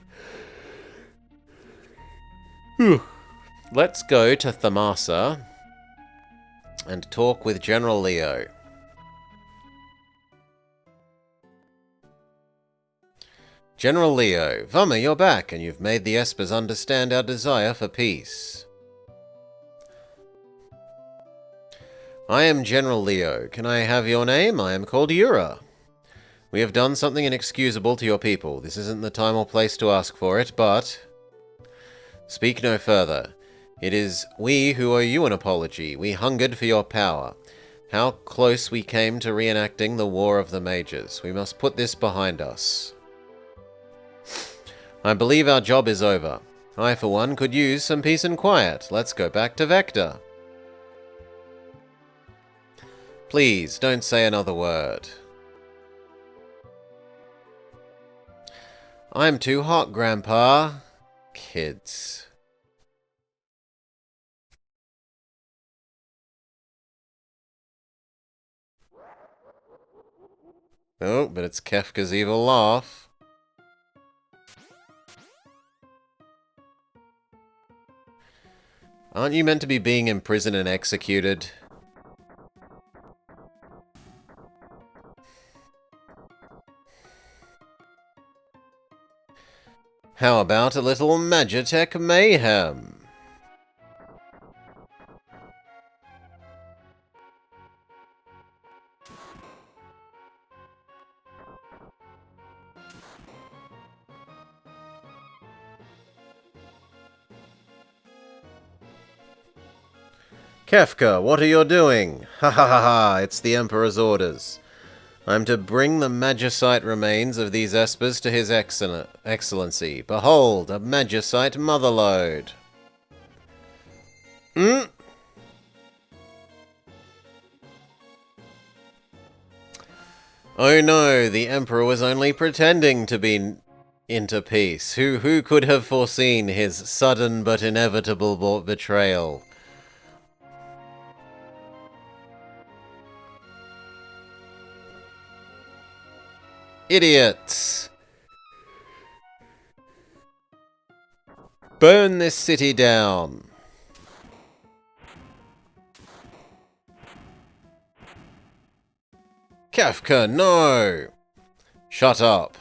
Let's go to Thamasa and talk with General Leo. General Leo, Vama, you're back, and you've made the espers understand our desire for peace. I am General Leo. Can I have your name? I am called Yura. We have done something inexcusable to your people. This isn't the time or place to ask for it, but... Speak no further. It is we who owe you an apology. We hungered for your power. How close we came to reenacting the War of the Mages. We must put this behind us. I believe our job is over. I, for one, could use some peace and quiet. Let's go back to Vector. Please, don't say another word. I'm too hot, Grandpa. Kids. Oh, but it's Kefka's evil laugh. Aren't you meant to be being imprisoned and executed? How about a little Magitech mayhem? Kefka, what are you doing? Ha ha ha ha, it's the Emperor's orders. I'm to bring the Magicite remains of these espers to his excellency. Behold, a Magicite motherlode. Oh no, the Emperor was only pretending to be into peace. Who could have foreseen his sudden but inevitable betrayal? Idiots! Burn this city down! Kefka, no! Shut up.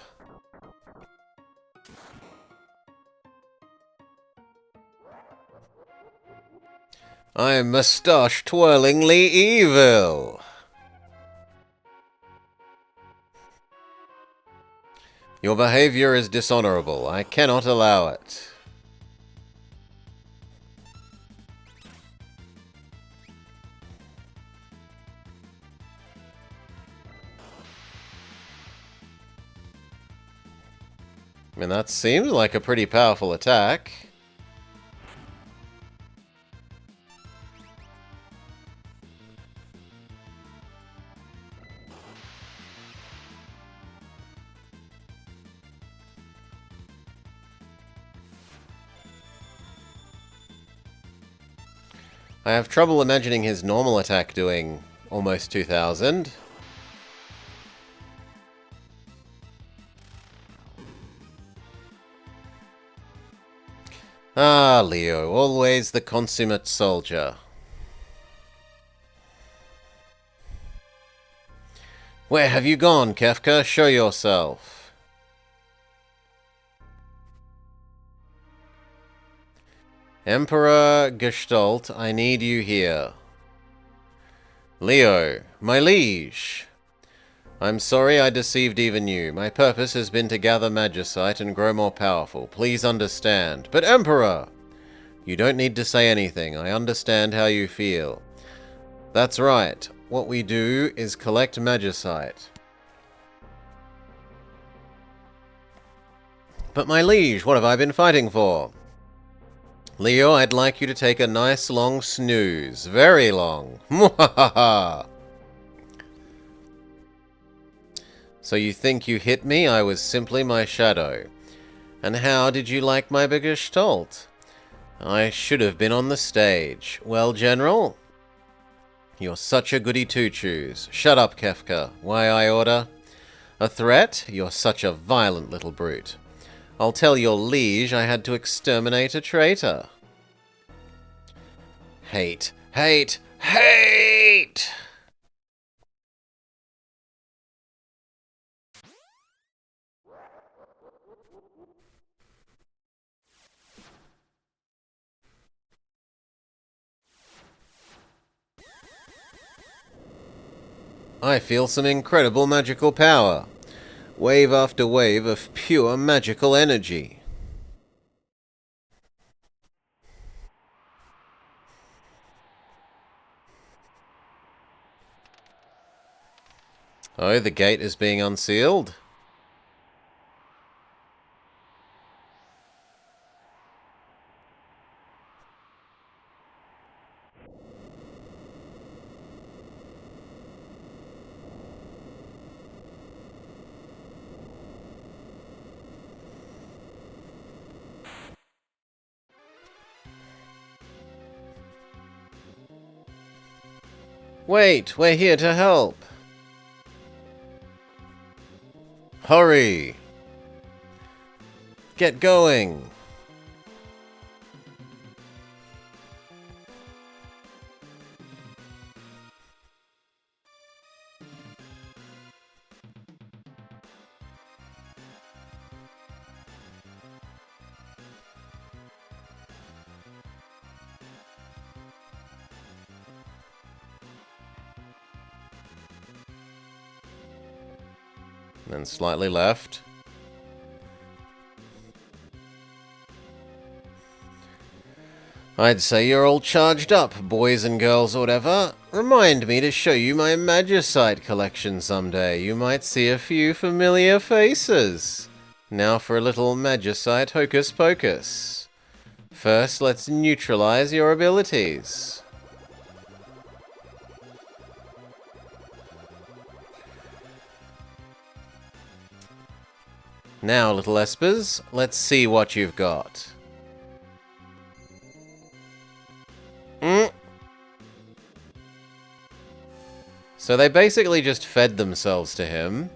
I'm moustache-twirlingly evil! Your behavior is dishonorable. I cannot allow it. I mean, that seems like a pretty powerful attack. I have trouble imagining his normal attack doing almost 2,000. Ah, Leo, always the consummate soldier. Where have you gone, Kefka? Show yourself. Emperor Gestalt, I need you here. Leo, my liege. I'm sorry I deceived even you. My purpose has been to gather Magicite and grow more powerful. Please understand. But Emperor! You don't need to say anything. I understand how you feel. That's right. What we do is collect Magicite. But my liege, what have I been fighting for? Leo, I'd like you to take a nice long snooze. Very long. Mwahaha! So you think you hit me? I was simply my shadow. And how did you like my big Gestalt? I should have been on the stage. Well, General? You're such a goody two-shoes. Shut up, Kefka. Why I order? A threat? You're such a violent little brute. I'll tell your liege I had to exterminate a traitor. Hate. Hate. Hate! I feel some incredible magical power. Wave after wave of pure magical energy. Oh, the gate is being unsealed? Wait, we're here to help. Hurry! Get going! Then slightly left. I'd say you're all charged up, boys and girls or whatever. Remind me to show you my Magicite collection someday. You might see a few familiar faces. Now for a little Magicite hocus pocus. First, let's neutralize your abilities. Now, little espers, let's see what you've got. So they basically just fed themselves to him.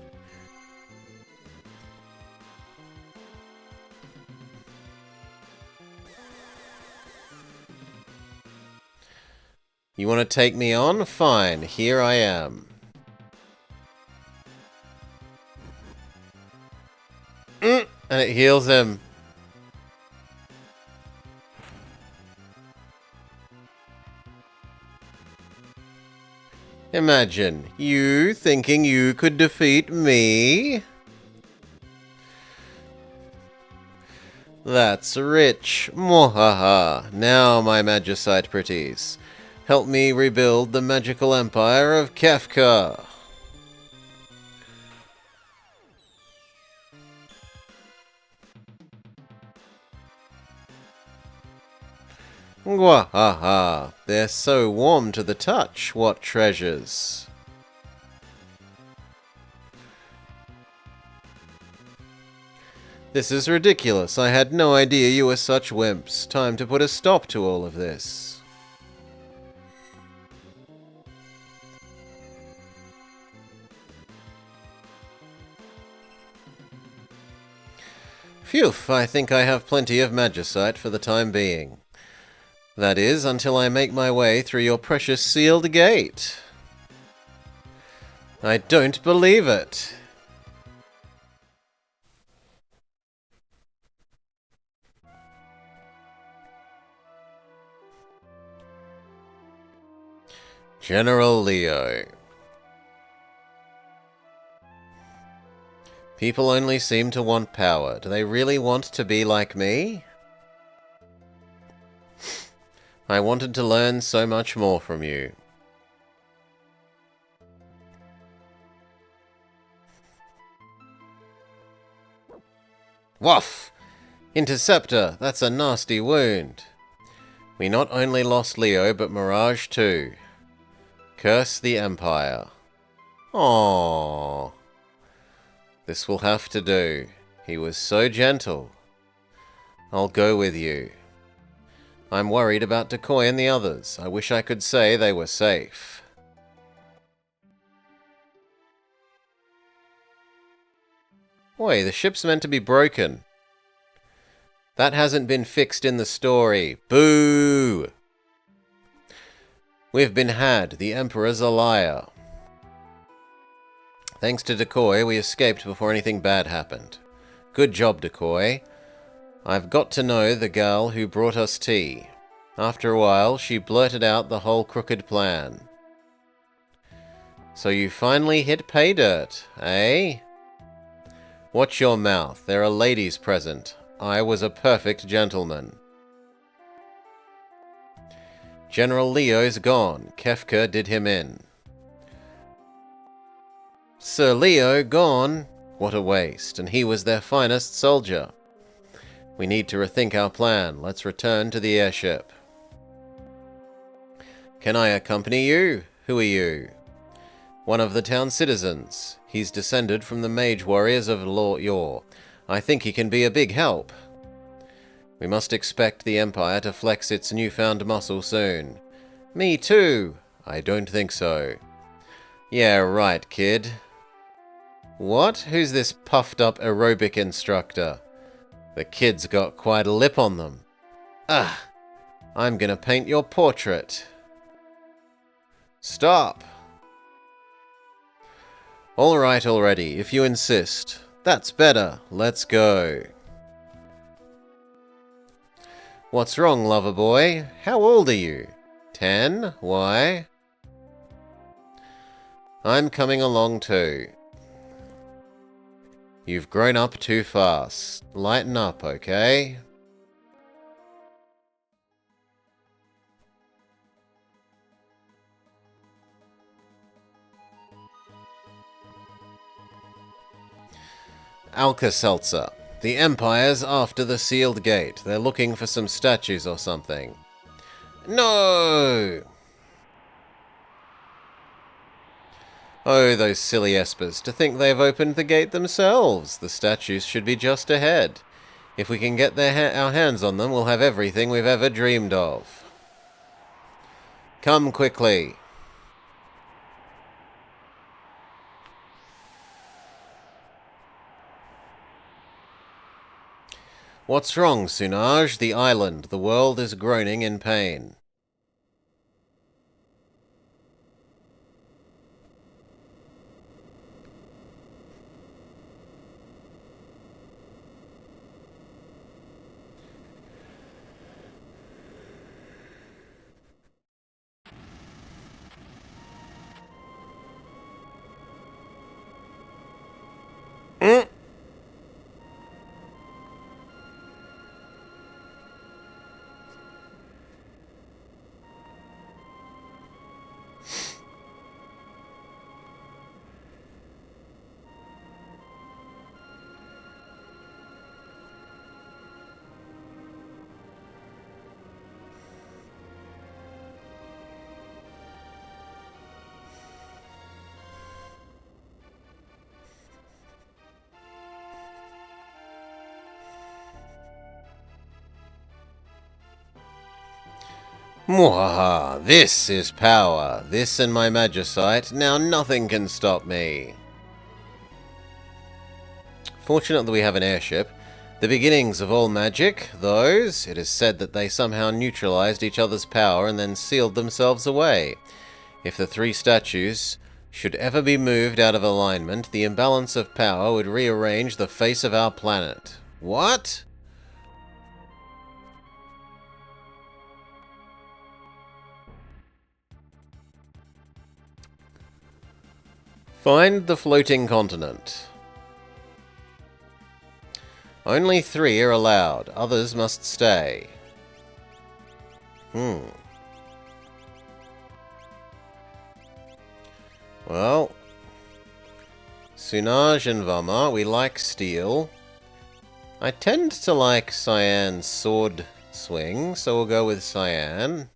You want to take me on? Fine, here I am. And it heals him. Imagine, you thinking you could defeat me? That's rich. Mwahaha. Now, my Magicite pretties, help me rebuild the magical empire of Kefka. Mwahaha. They're so warm to the touch. What treasures. This is ridiculous. I had no idea you were such wimps. Time to put a stop to all of this. Phew, I think I have plenty of Magicite for the time being. That is, until I make my way through your precious sealed gate. I don't believe it. General Leo. People only seem to want power. Do they really want to be like me? I wanted to learn so much more from you. Woof! Interceptor, that's a nasty wound. We not only lost Leo, but Mirage too. Curse the Empire. Aww. This will have to do. He was so gentle. I'll go with you. I'm worried about Decoy and the others. I wish I could say they were safe. Oi, the ship's meant to be broken. That hasn't been fixed in the story. Boo! We've been had. The Emperor's a liar. Thanks to Decoy, we escaped before anything bad happened. Good job, Decoy. I've got to know the gal who brought us tea. After a while, she blurted out the whole crooked plan. So you finally hit pay dirt, eh? Watch your mouth. There are ladies present. I was a perfect gentleman. General Leo's gone. Kefka did him in. Sir Leo gone? What a waste, and he was their finest soldier. We need to rethink our plan. Let's return to the airship. Can I accompany you? Who are you? One of the town citizens. He's descended from the mage warriors of Lord Yor. I think he can be a big help. We must expect the Empire to flex its newfound muscle soon. Me too. I don't think so. Yeah, right, kid. What? Who's this puffed up aerobic instructor? The kid's got quite a lip on them. Ah! I'm gonna paint your portrait. Stop! Alright already, if you insist. That's better. Let's go. What's wrong, lover boy? How old are you? 10? Why? I'm coming along too. You've grown up too fast. Lighten up, okay? Alka-Seltzer. The Empire's after the sealed gate. They're looking for some statues or something. No! Oh, those silly espers, to think they've opened the gate themselves. The statues should be just ahead. If we can get our hands on them, we'll have everything we've ever dreamed of. Come quickly. What's wrong, Sunaj? The island. The world is groaning in pain. Mwahaha! This is power. This and my Magicite. Now nothing can stop me. Fortunately, we have an airship. The beginnings of all magic, those, it is said that they somehow neutralized each other's power and then sealed themselves away. If the three statues should ever be moved out of alignment, the imbalance of power would rearrange the face of our planet. What? Find the floating continent. Only 3 are allowed. Others must stay. Well, Sunaj and Vama, we like steel. I tend to like Cyan's sword swing, so we'll go with Cyan.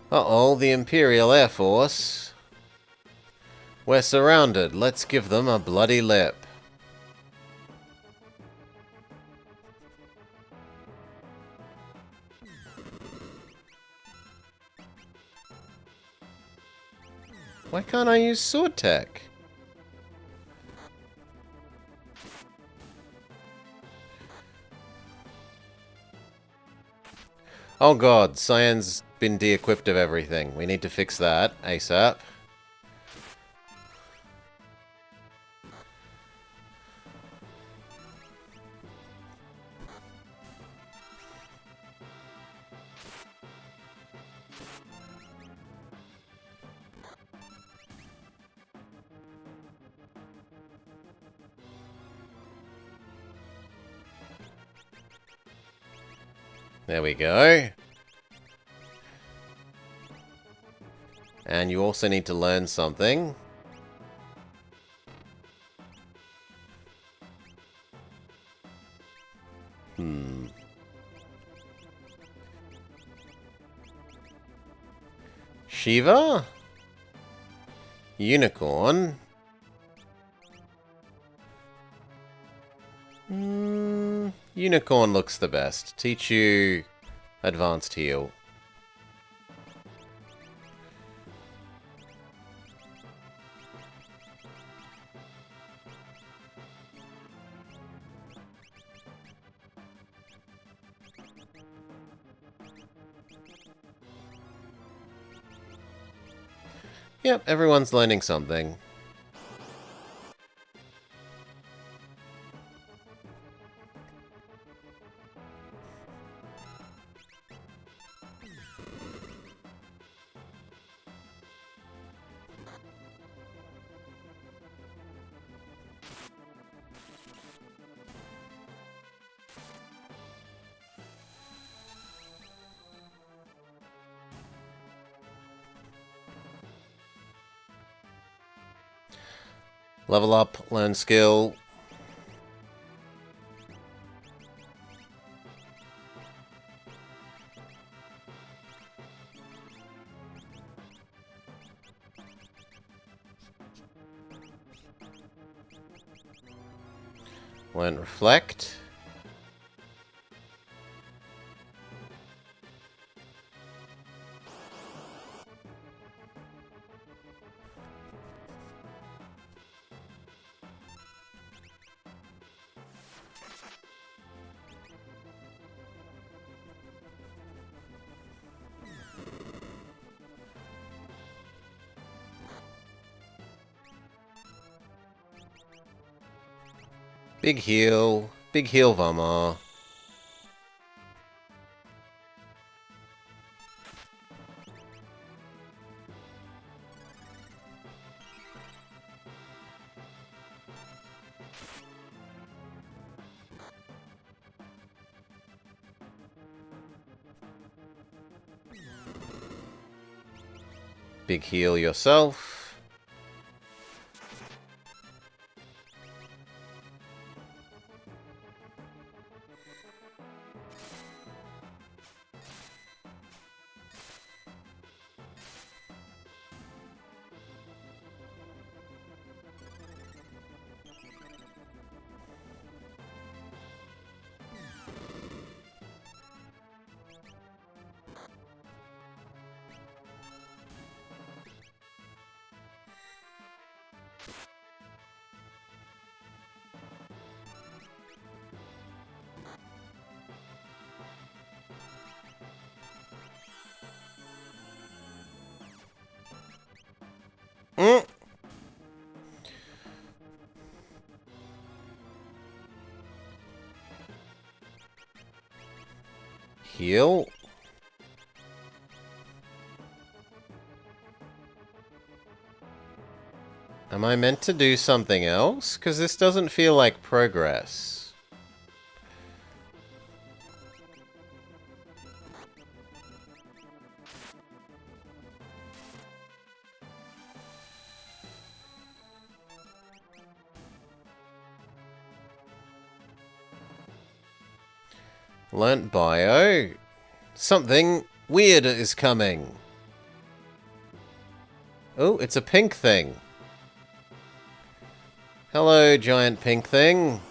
Uh-oh, the Imperial Air Force. We're surrounded. Let's give them a bloody lip. Why can't I use sword tech? Oh god, Cyan's been de-equipped of everything. We need to fix that ASAP. There we go. And you also need to learn something. Shiva? Unicorn? Unicorn looks the best. Teach you advanced heal. Yep, everyone's learning something. Level up, learn skill. Learn reflect. Big heal. Big heal, Vama. Big heal yourself. Heal. Am I meant to do something else? Because this doesn't feel like progress. Learnt bio. Something weird is coming. Oh, it's a pink thing. Hello, giant pink thing.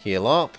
Heal up.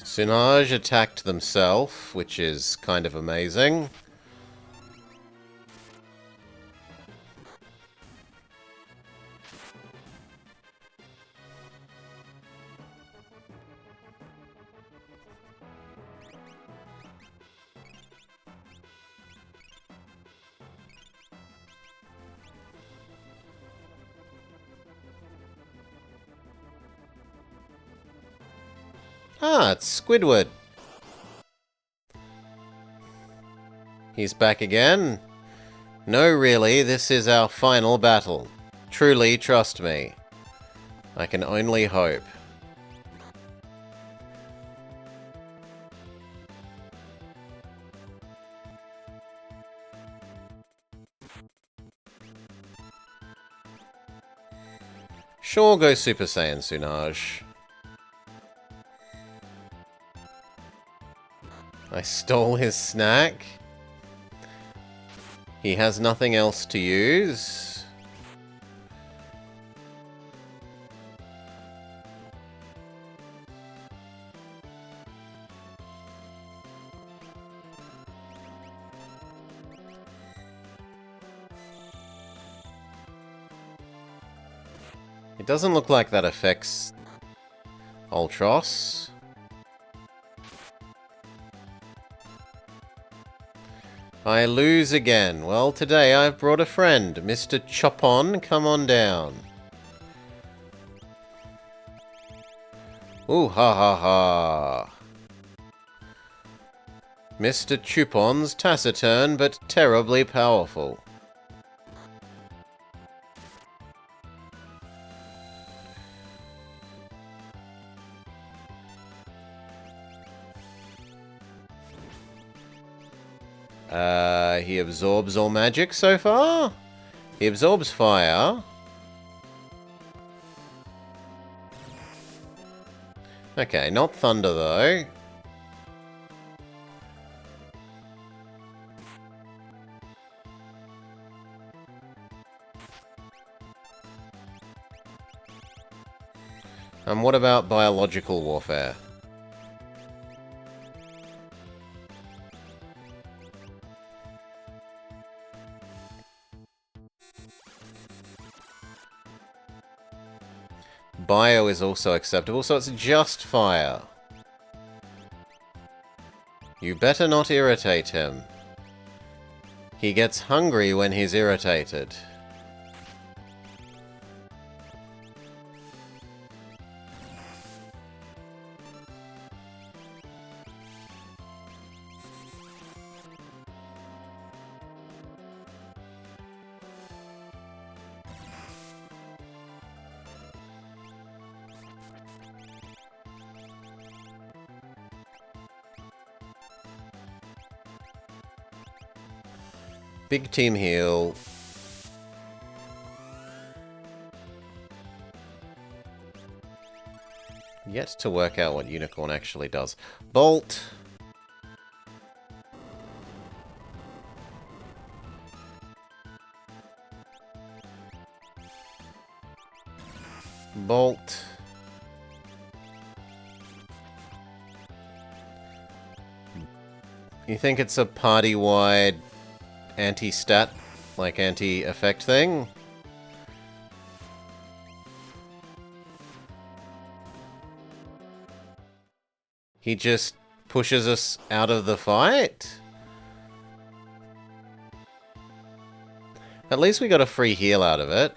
Sunaj attacked themselves, which is kind of amazing. Ah, it's Squidward. He's back again. No, really, this is our final battle. Truly, trust me. I can only hope. Sure, go Super Saiyan, Sunaj. I stole his snack. He has nothing else to use. It doesn't look like that affects Ultros. I lose again. Well, today I've brought a friend. Mr. Chopon, come on down. Ooh, ha ha ha. Mr. Chupon's taciturn, but terribly powerful. He absorbs all magic so far? He absorbs fire. Okay, not thunder though. And what about biological warfare? Bio is also acceptable, so it's just fire. You better not irritate him. He gets hungry when he's irritated. Big team heal. Yet to work out what Unicorn actually does. Bolt. Bolt. You think it's a party-wide anti-stat, like anti-effect thing? He just pushes us out of the fight? At least we got a free heal out of it.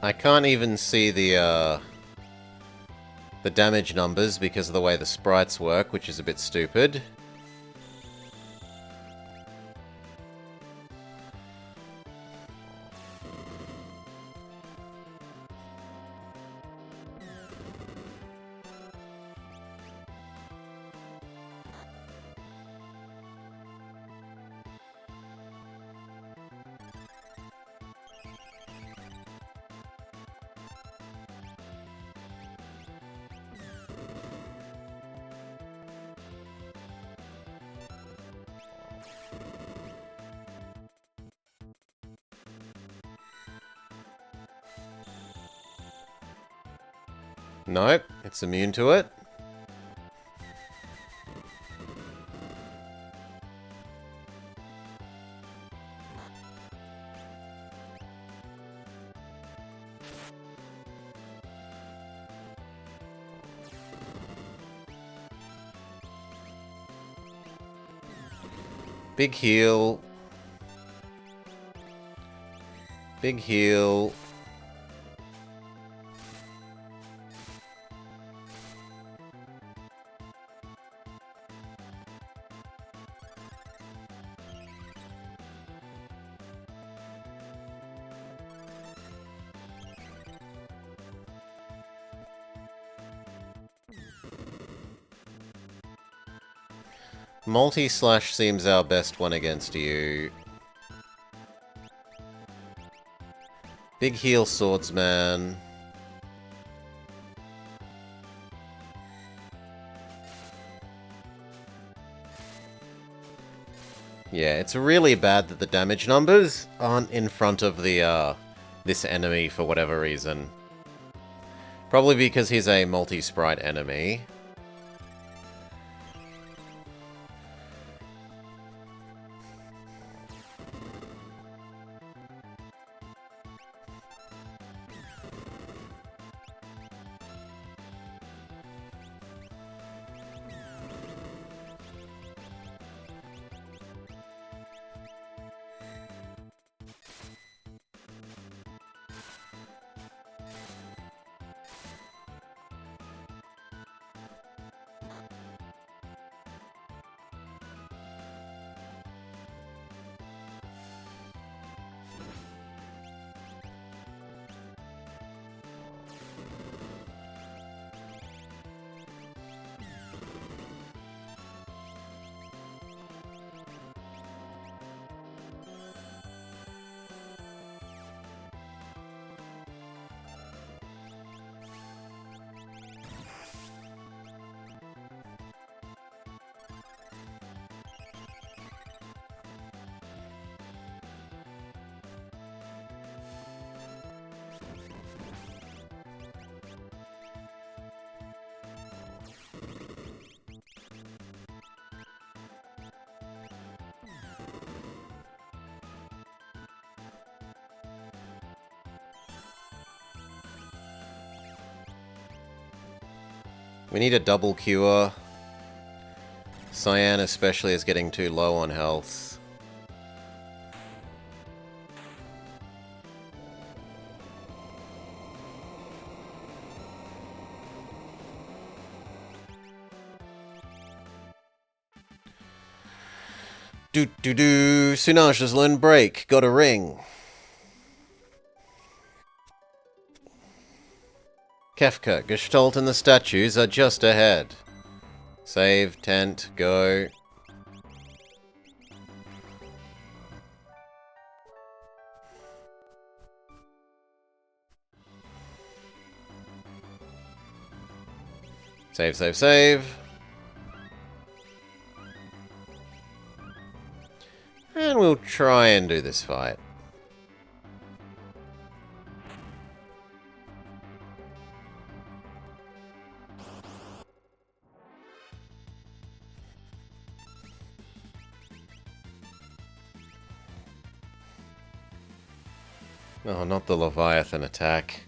I can't even see the damage numbers because of the way the sprites work, which is a bit stupid. Nope, it's immune to it. Big heal. Big heal. Multi-slash seems our best one against you. Big heal swordsman. Yeah, it's really bad that the damage numbers aren't in front of the this enemy for whatever reason. Probably because he's a multi-sprite enemy. We need a double cure. Cyan especially is getting too low on health. Sunaj has learned break. Got a ring. Kefka, Gestalt and the statues are just ahead. Save, tent, go. Save, save, save. And we'll try and do this fight. Oh, not the Leviathan attack.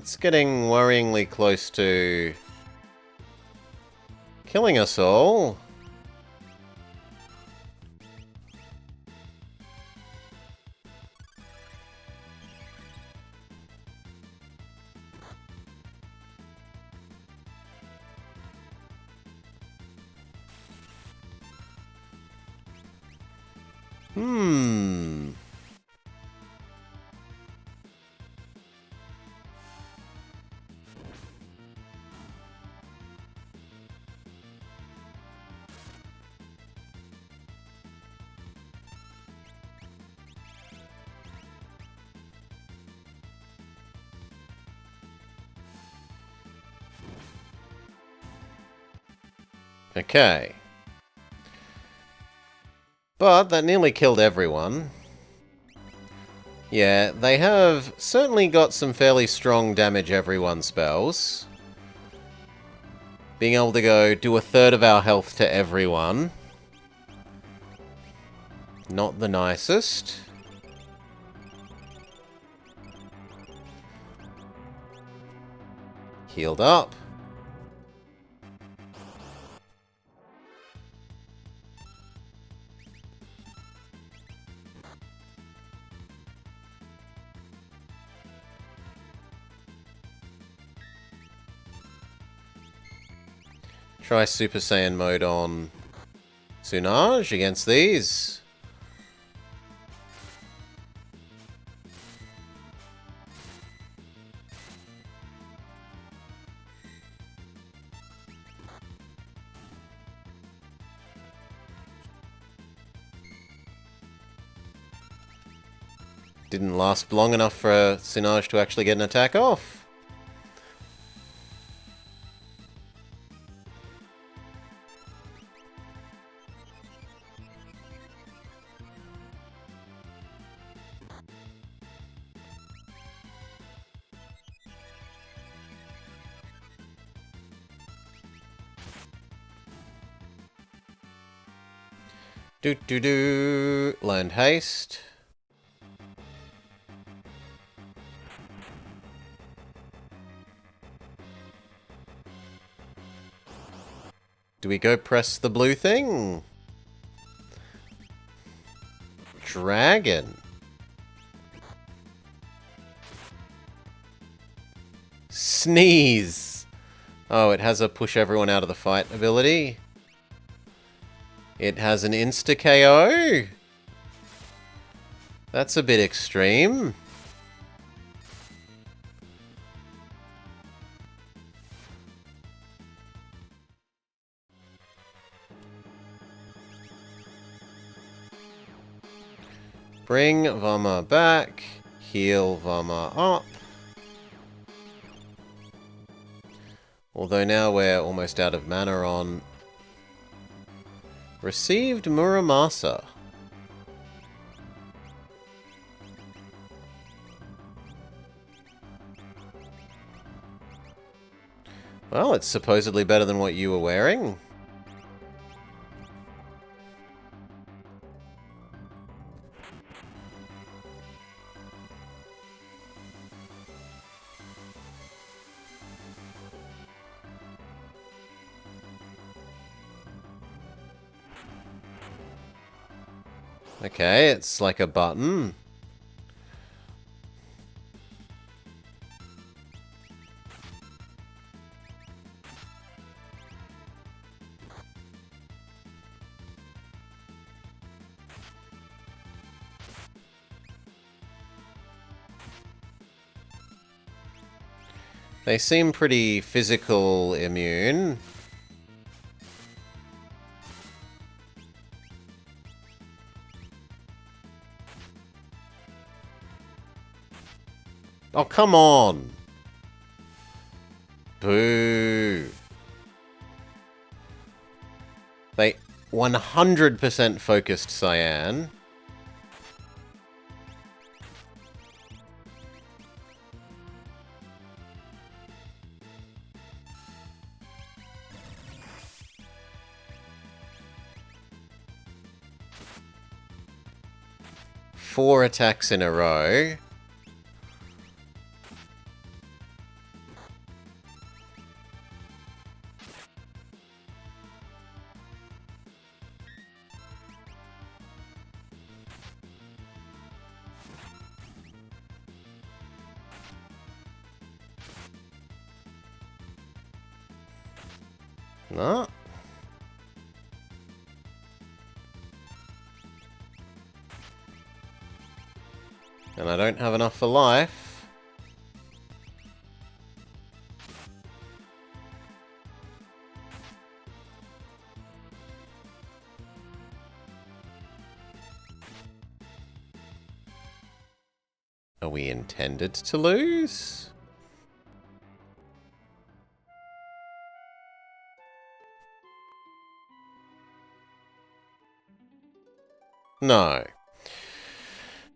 It's getting worryingly close to killing us all. Okay. But that nearly killed everyone. Yeah, they have certainly got some fairly strong damage everyone spells. Being able to go do a third of our health to everyone. Not the nicest. Healed up. Try Super Saiyan mode on Sunaj against these. Didn't last long enough for Sunaj to actually get an attack off. Learned haste. Do we go press the blue thing? Dragon. Sneeze. Oh, it has a push everyone out of the fight ability. It has an insta-KO. That's a bit extreme. Bring Vama back. Heal Vama up. Although now we're almost out of mana on... Received Muramasa. Well, it's supposedly better than what you were wearing. Okay, it's like a button. They seem pretty physical immune. Oh, come on! Boo! They 100% focused Cyan. Four attacks in a row. No. And I don't have enough for life. Are we intended to lose? No.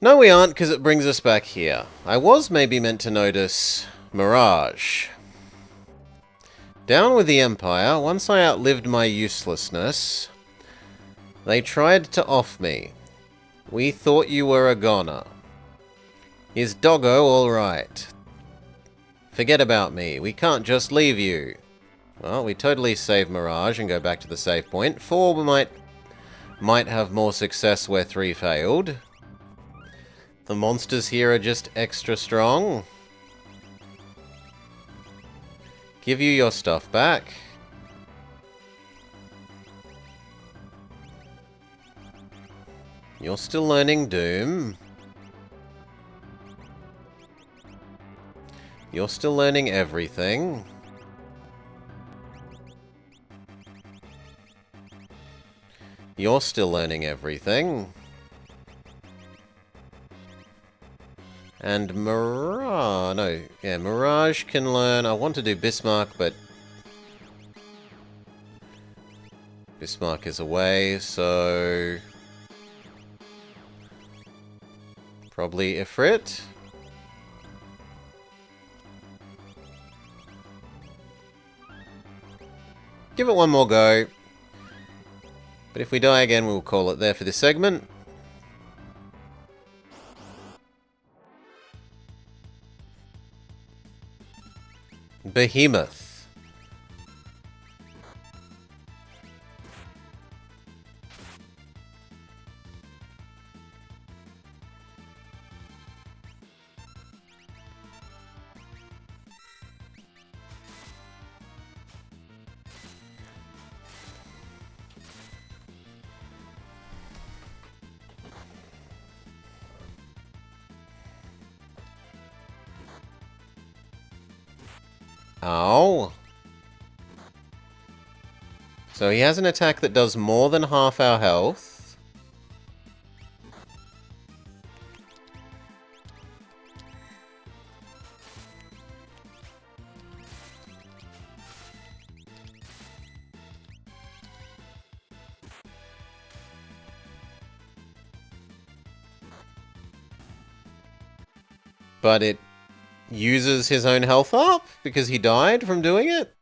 No, we aren't, because it brings us back here. I was maybe meant to notice Mirage. Down with the Empire, once I outlived my uselessness, they tried to off me. We thought you were a goner. Is Doggo alright? Forget about me, we can't just leave you. Well, we totally save Mirage and go back to the save point. 4 might have more success where 3 failed. The monsters here are just extra strong. Give you your stuff back. You're still learning Doom. You're still learning everything. You're still learning everything. And Mirage... No, yeah, Mirage can learn... I want to do Bismarck, but... Bismarck is away, so... Probably Ifrit. Give it one more go. But if we die again, we'll call it there for this segment. Behemoth. Ow. So he has an attack that does more than half our health. But it uses his own health up because he died from doing it?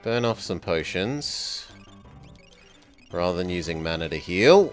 Burn off some potions rather than using mana to heal.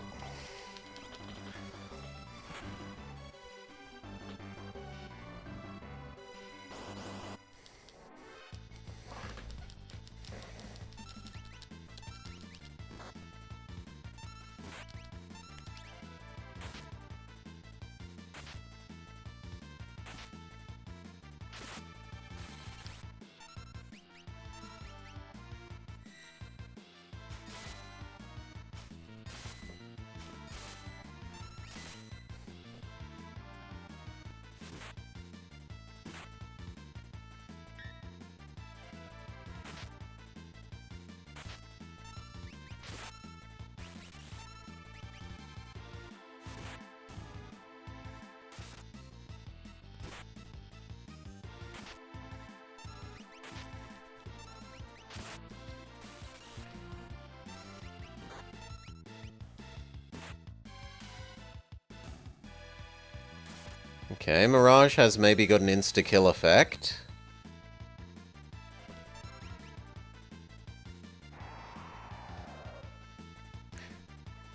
Okay, Mirage has maybe got an insta-kill effect.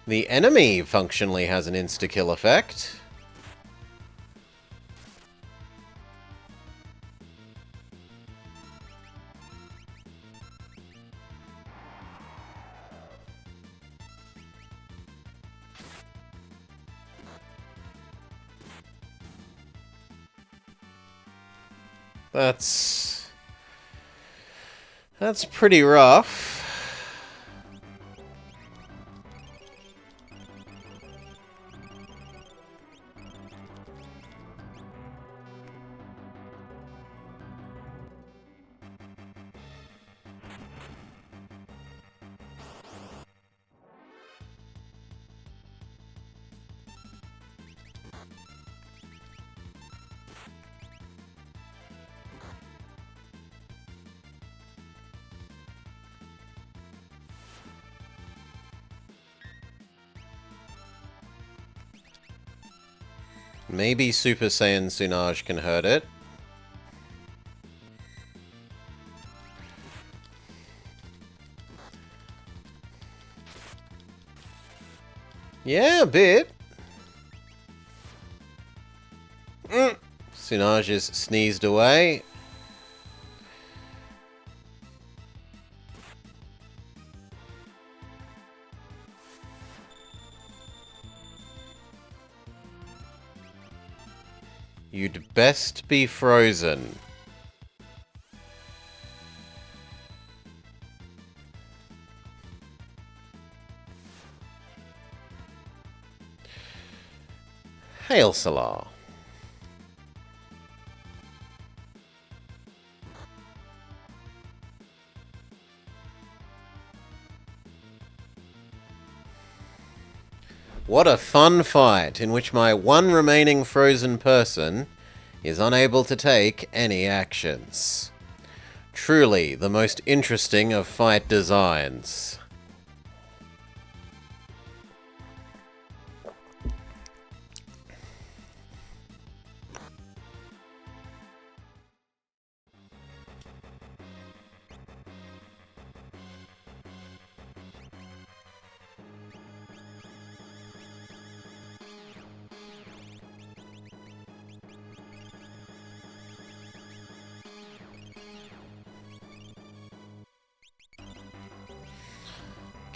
The enemy functionally has an insta-kill effect. That's pretty rough. Maybe Super Saiyan Tsunade can hurt it. Yeah, a bit. Tsunade is sneezed away. You'd best be frozen. Hail Salah. What a fun fight in which my one remaining frozen person is unable to take any actions. Truly the most interesting of fight designs.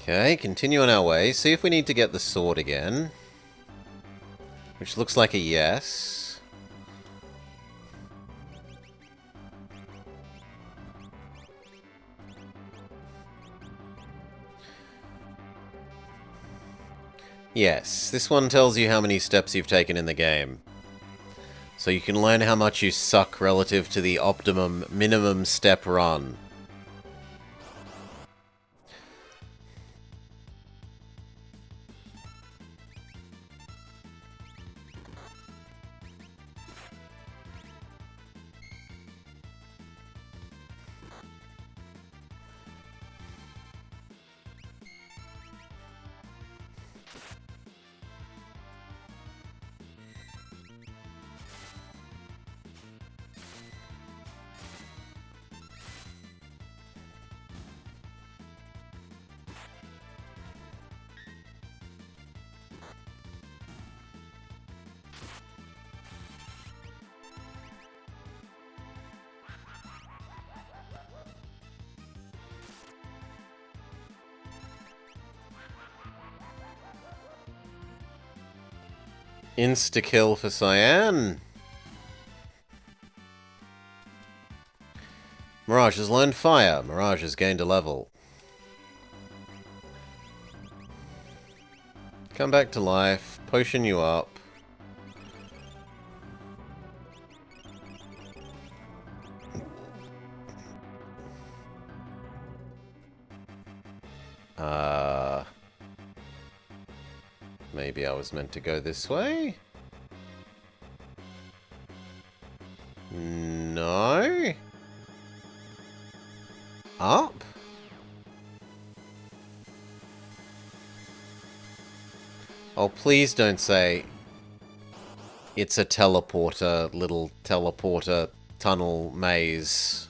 Okay, continue on our way. See if we need to get the sword again. Which looks like a yes. Yes, this one tells you how many steps you've taken in the game. So you can learn how much you suck relative to the optimum minimum step run. Insta-kill for Cyan. Mirage has learned fire. Mirage has gained a level. Come back to life. Potion you up. Maybe I was meant to go this way? No? Up? Oh, please don't say it's a teleporter, little teleporter tunnel maze.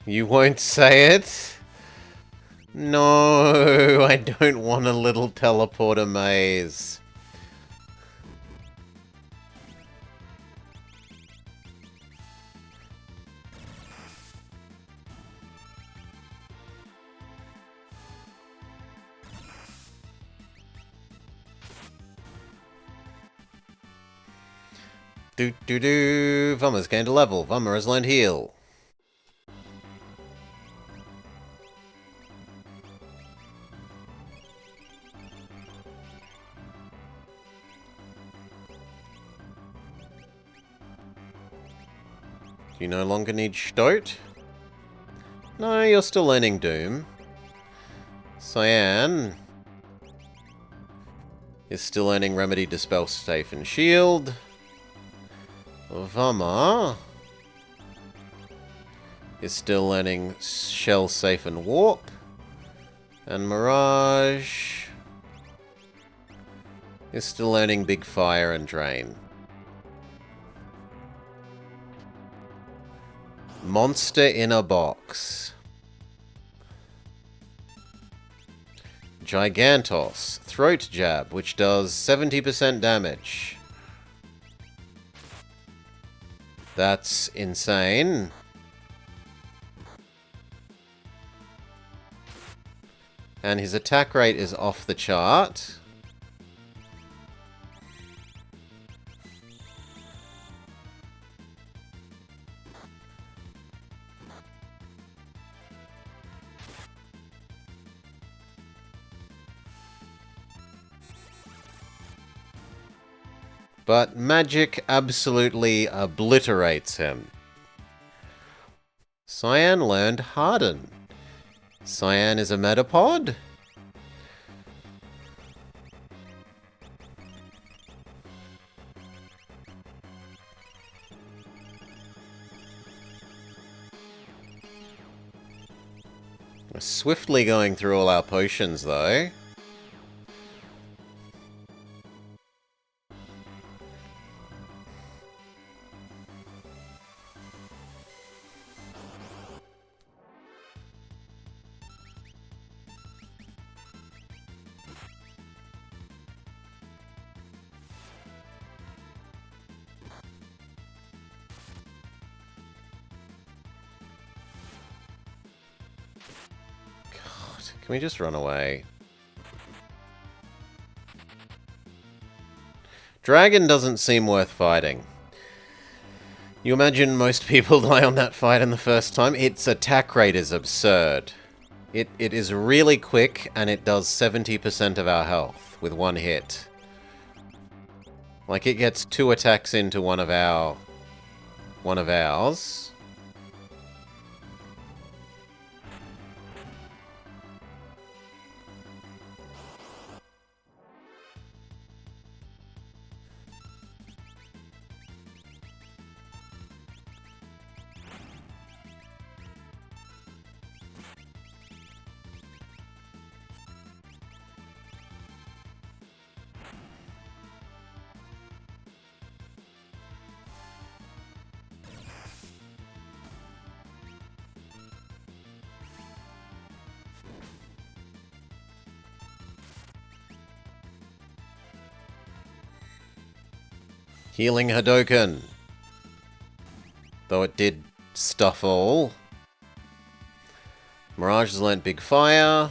You won't say it? No, I don't want a little teleporter maze. Do. Vummer's gained a level. Vummer has learned heal. You no longer need Stoat? No, you're still learning Doom. Cyan is still learning Remedy, Dispel, Safe, and Shield. Vummer is still learning Shell, Safe, and Warp. And Mirage is still learning Big Fire and Drain. Monster in a box. Gigantos. Throat Jab, which does 70% damage. That's insane. And his attack rate is off the chart. But magic absolutely obliterates him. Cyan learned Harden. Cyan is a Metapod? We're swiftly going through all our potions, though. Can we just run away? Dragon doesn't seem worth fighting. You imagine most people die on that fight in the first time? Its attack rate is absurd. It is really quick, and it does 70% of our health with one hit. Like, it gets 2 attacks into one of ours. Healing Hadoken. Though it did stuff all. Mirage has learnt Big Fire.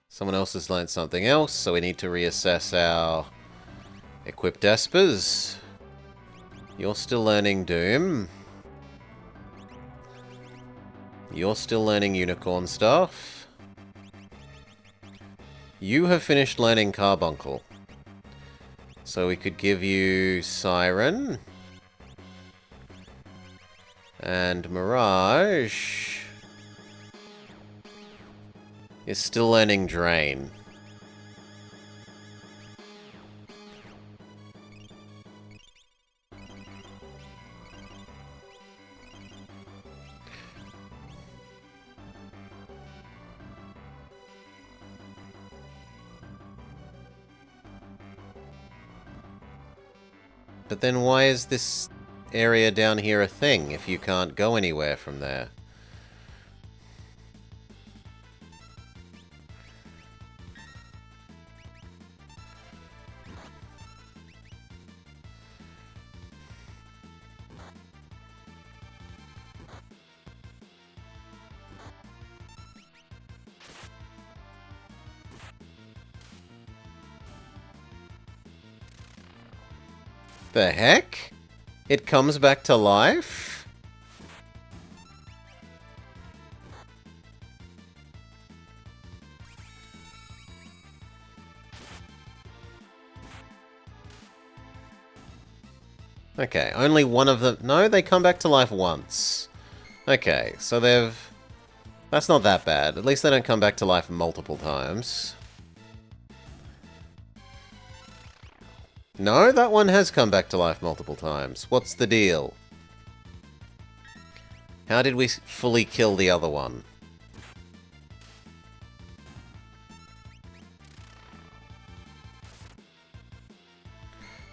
Someone else has learnt something else, so we need to reassess our equipped espers. You're still learning Doom. You're still learning Unicorn stuff. You have finished learning Carbuncle. So we could give you Siren. And Mirage is still learning Drain. But then why is this area down here a thing if you can't go anywhere from there? The heck? It comes back to life? Okay, only one of them... No, they come back to life once. Okay, so they've... That's not that bad. At least they don't come back to life multiple times. No, that one has come back to life multiple times. What's the deal? How did we fully kill the other one?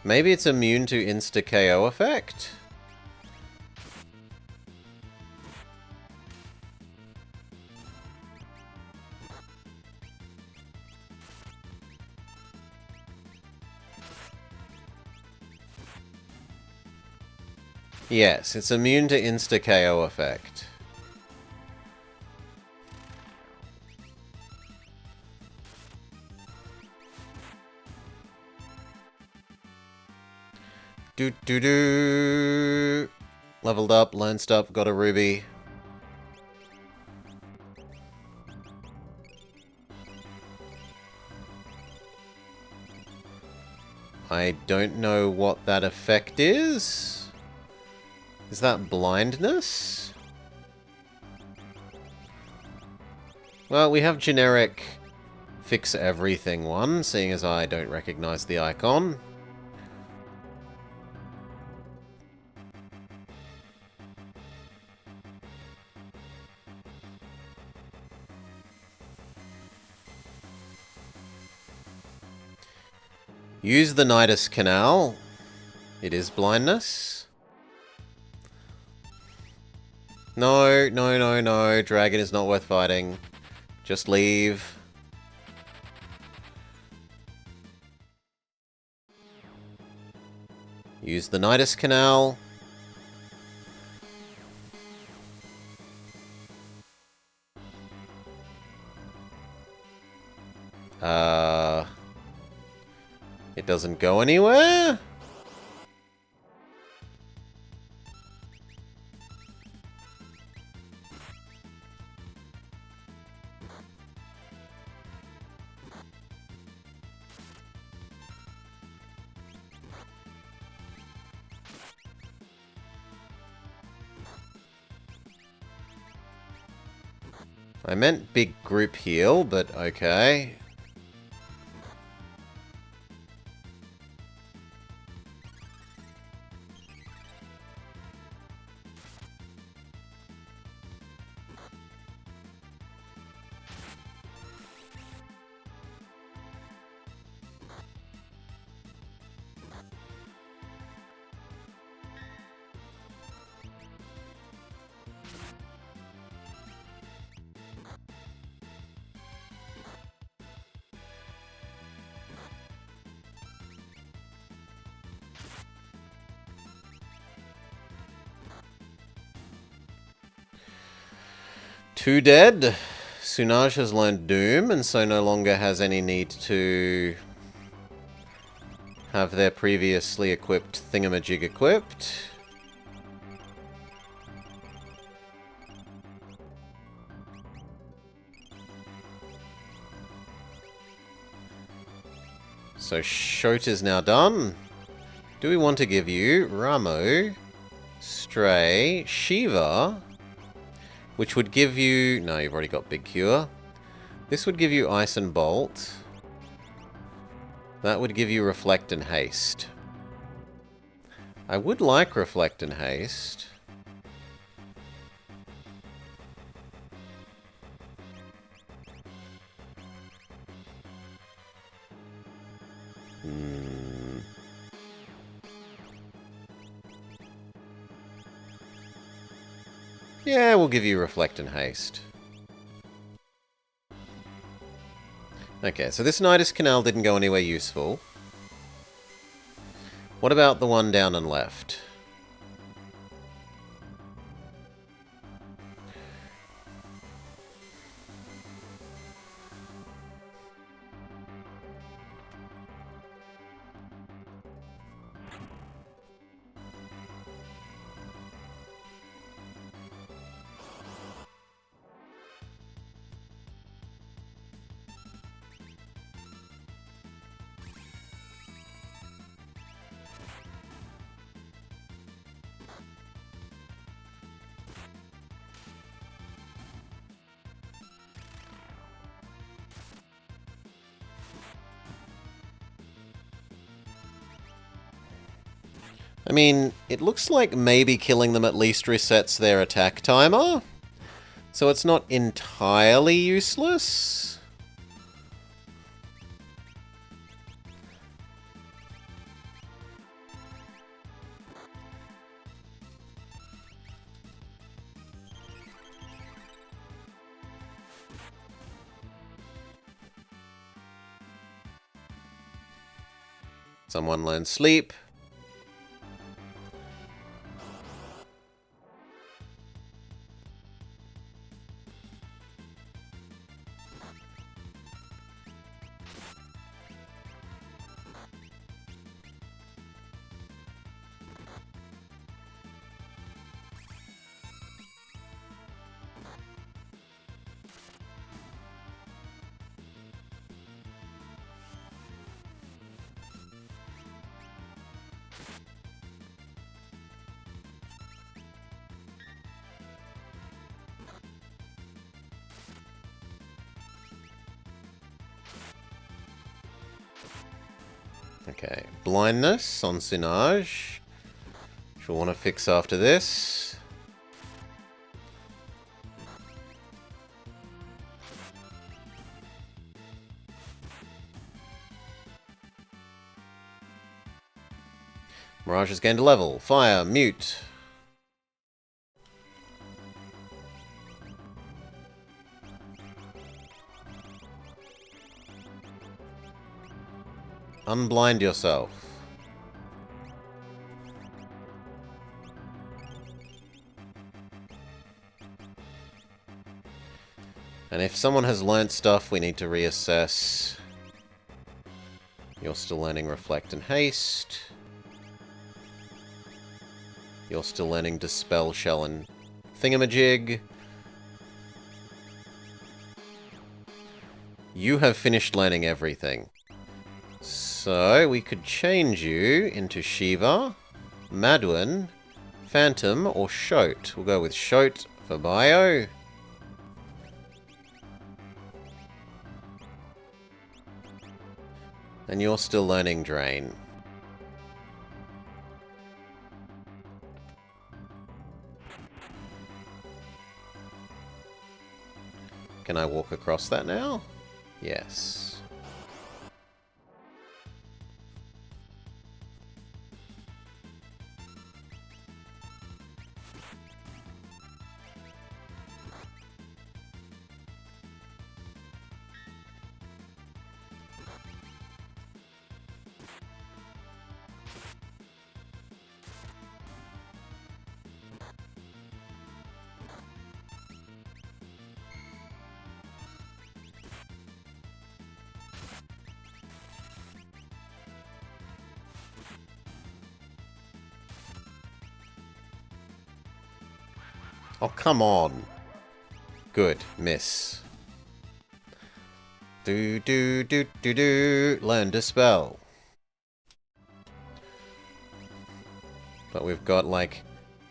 Maybe it's immune to insta-KO effect? Yes, it's immune to insta-KO effect. Do. Leveled up, learned stuff, got a ruby. I don't know what that effect is. Is that blindness? Well, we have generic fix everything one, seeing as I don't recognize the icon. Use the Nidus Canal. It is blindness. No. Dragon is not worth fighting. Just leave. Use the Nidus Canal. It doesn't go anywhere? I meant big group heal, but okay. 2 dead. Sunaj has learned Doom, and so no longer has any need to have their previously equipped thingamajig equipped. So Shote is now done. Do we want to give you Ramo, Stray, Shiva, which would give you... No, you've already got Big Cure. This would give you Ice and Bolt. That would give you Reflect and Haste. I would like Reflect and Haste. Yeah, we'll give you Reflect and Haste. Okay, so this Nidus Canal didn't go anywhere useful. What about the one down and left? I mean, it looks like maybe killing them at least resets their attack timer. So it's not entirely useless. Someone learn Sleep. Okay, Blindness on Sinaj, which we'll want to fix after this. Mirage has gained a level. Fire, Mute. Unblind yourself. And if someone has learnt stuff, we need to reassess. You're still learning Reflect and Haste. You're still learning Dispel, Shell, and Thingamajig. You have finished learning everything. So, we could change you into Shiva, Madwin, Phantom, or Shote. We'll go with Shote for Bio. And you're still learning Drain. Can I walk across that now? Yes. Oh, come on. Good. Miss. Do do do do do. Learn to spell. But we've got, like,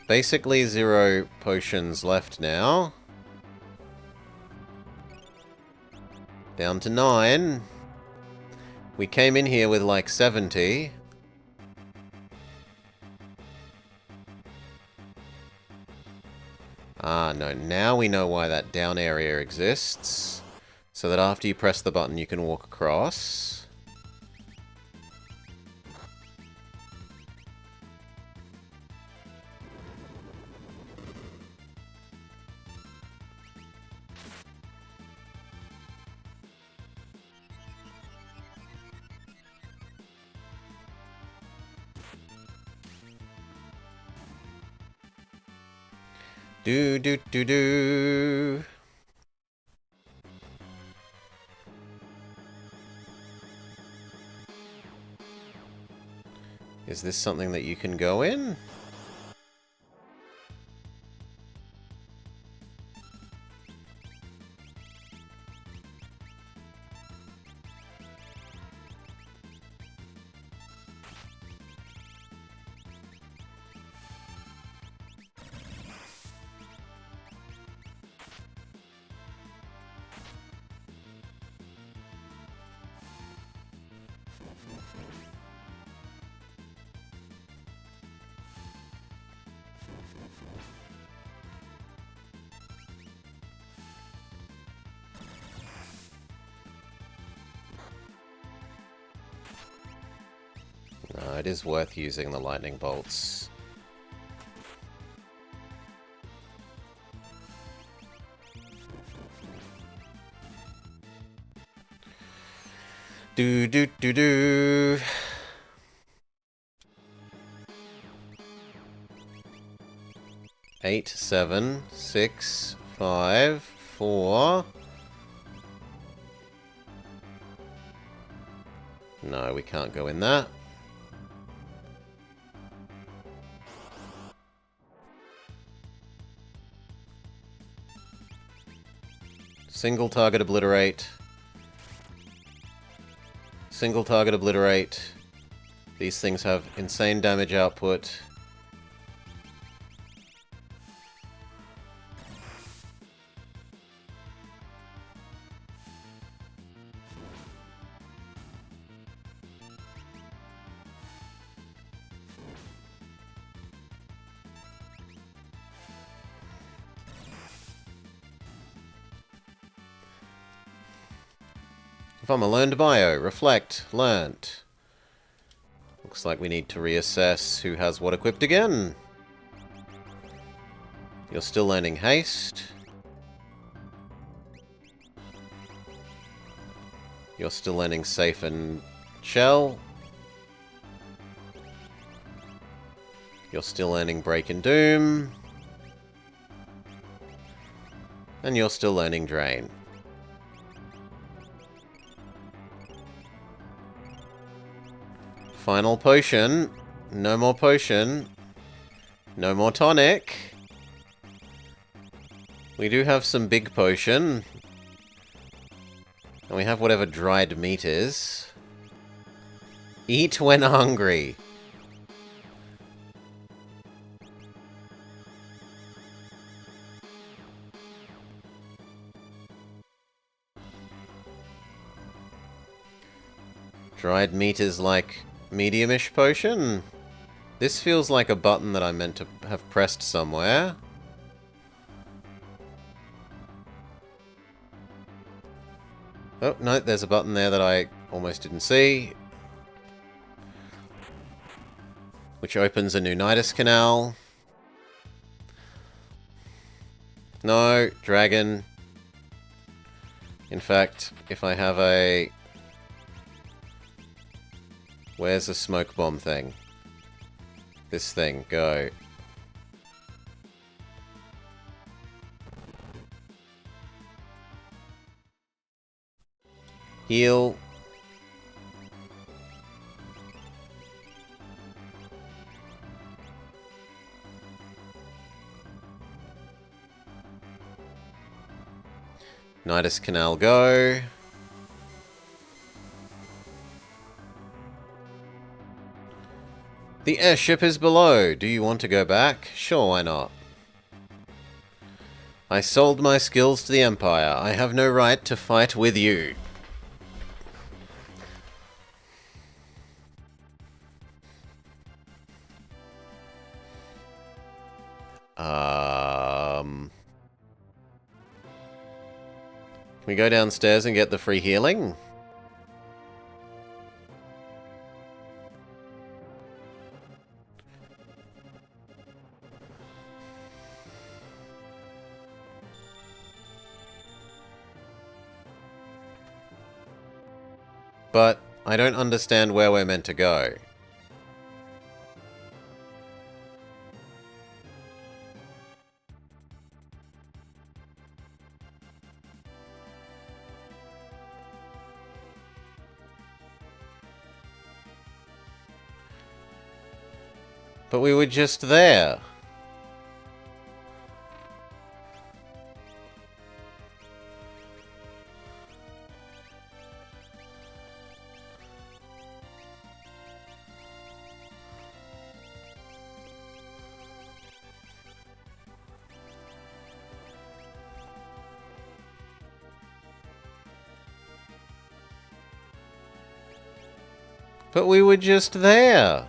basically 0 potions left now. Down to 9. We came in here with, like, 70. Ah, no. Now we know why that down area exists. So that after you press the button, you can walk across. Do do do do. Is this something that you can go in? No, it is worth using the lightning bolts. Do do do do. Eight, 7, 6, 5, 4. No, we can't go in that. Single target obliterate. Single target obliterate. These things have insane damage output. If I'm a learned bio, reflect, learnt. Looks like we need to reassess who has what equipped again. You're still learning haste. You're still learning safe and shell. You're still learning break and doom. And you're still learning drain. Final potion. No more potion. No more tonic. We do have some big potion. And we have whatever dried meat is. Eat when hungry. Dried meat is like medium-ish potion. This feels like a button that I meant to have pressed somewhere. Oh, no, there's a button there that I almost didn't see. Which opens a new Nidus Canal. No, dragon. In fact, if I have a... Where's the smoke bomb thing? This thing, go. Heal. Nidus Canal go. The airship is below. Do you want to go back? Sure, why not? I sold my skills to the Empire. I have no right to fight with you. Can we go downstairs and get the free healing? But I don't understand where we're meant to go. But we were just there. But we were just there.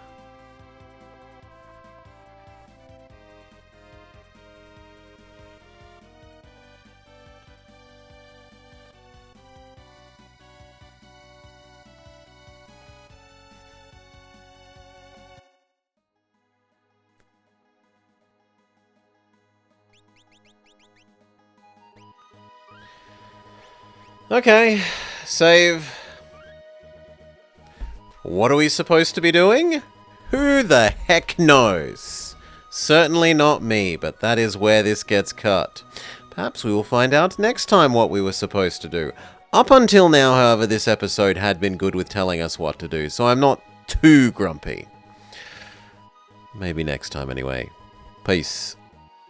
Okay, save. What are we supposed to be doing? Who the heck knows? Certainly not me, but that is where this gets cut. Perhaps we will find out next time what we were supposed to do. Up until now, however, this episode had been good with telling us what to do, so I'm not too grumpy. Maybe next time anyway. Peace.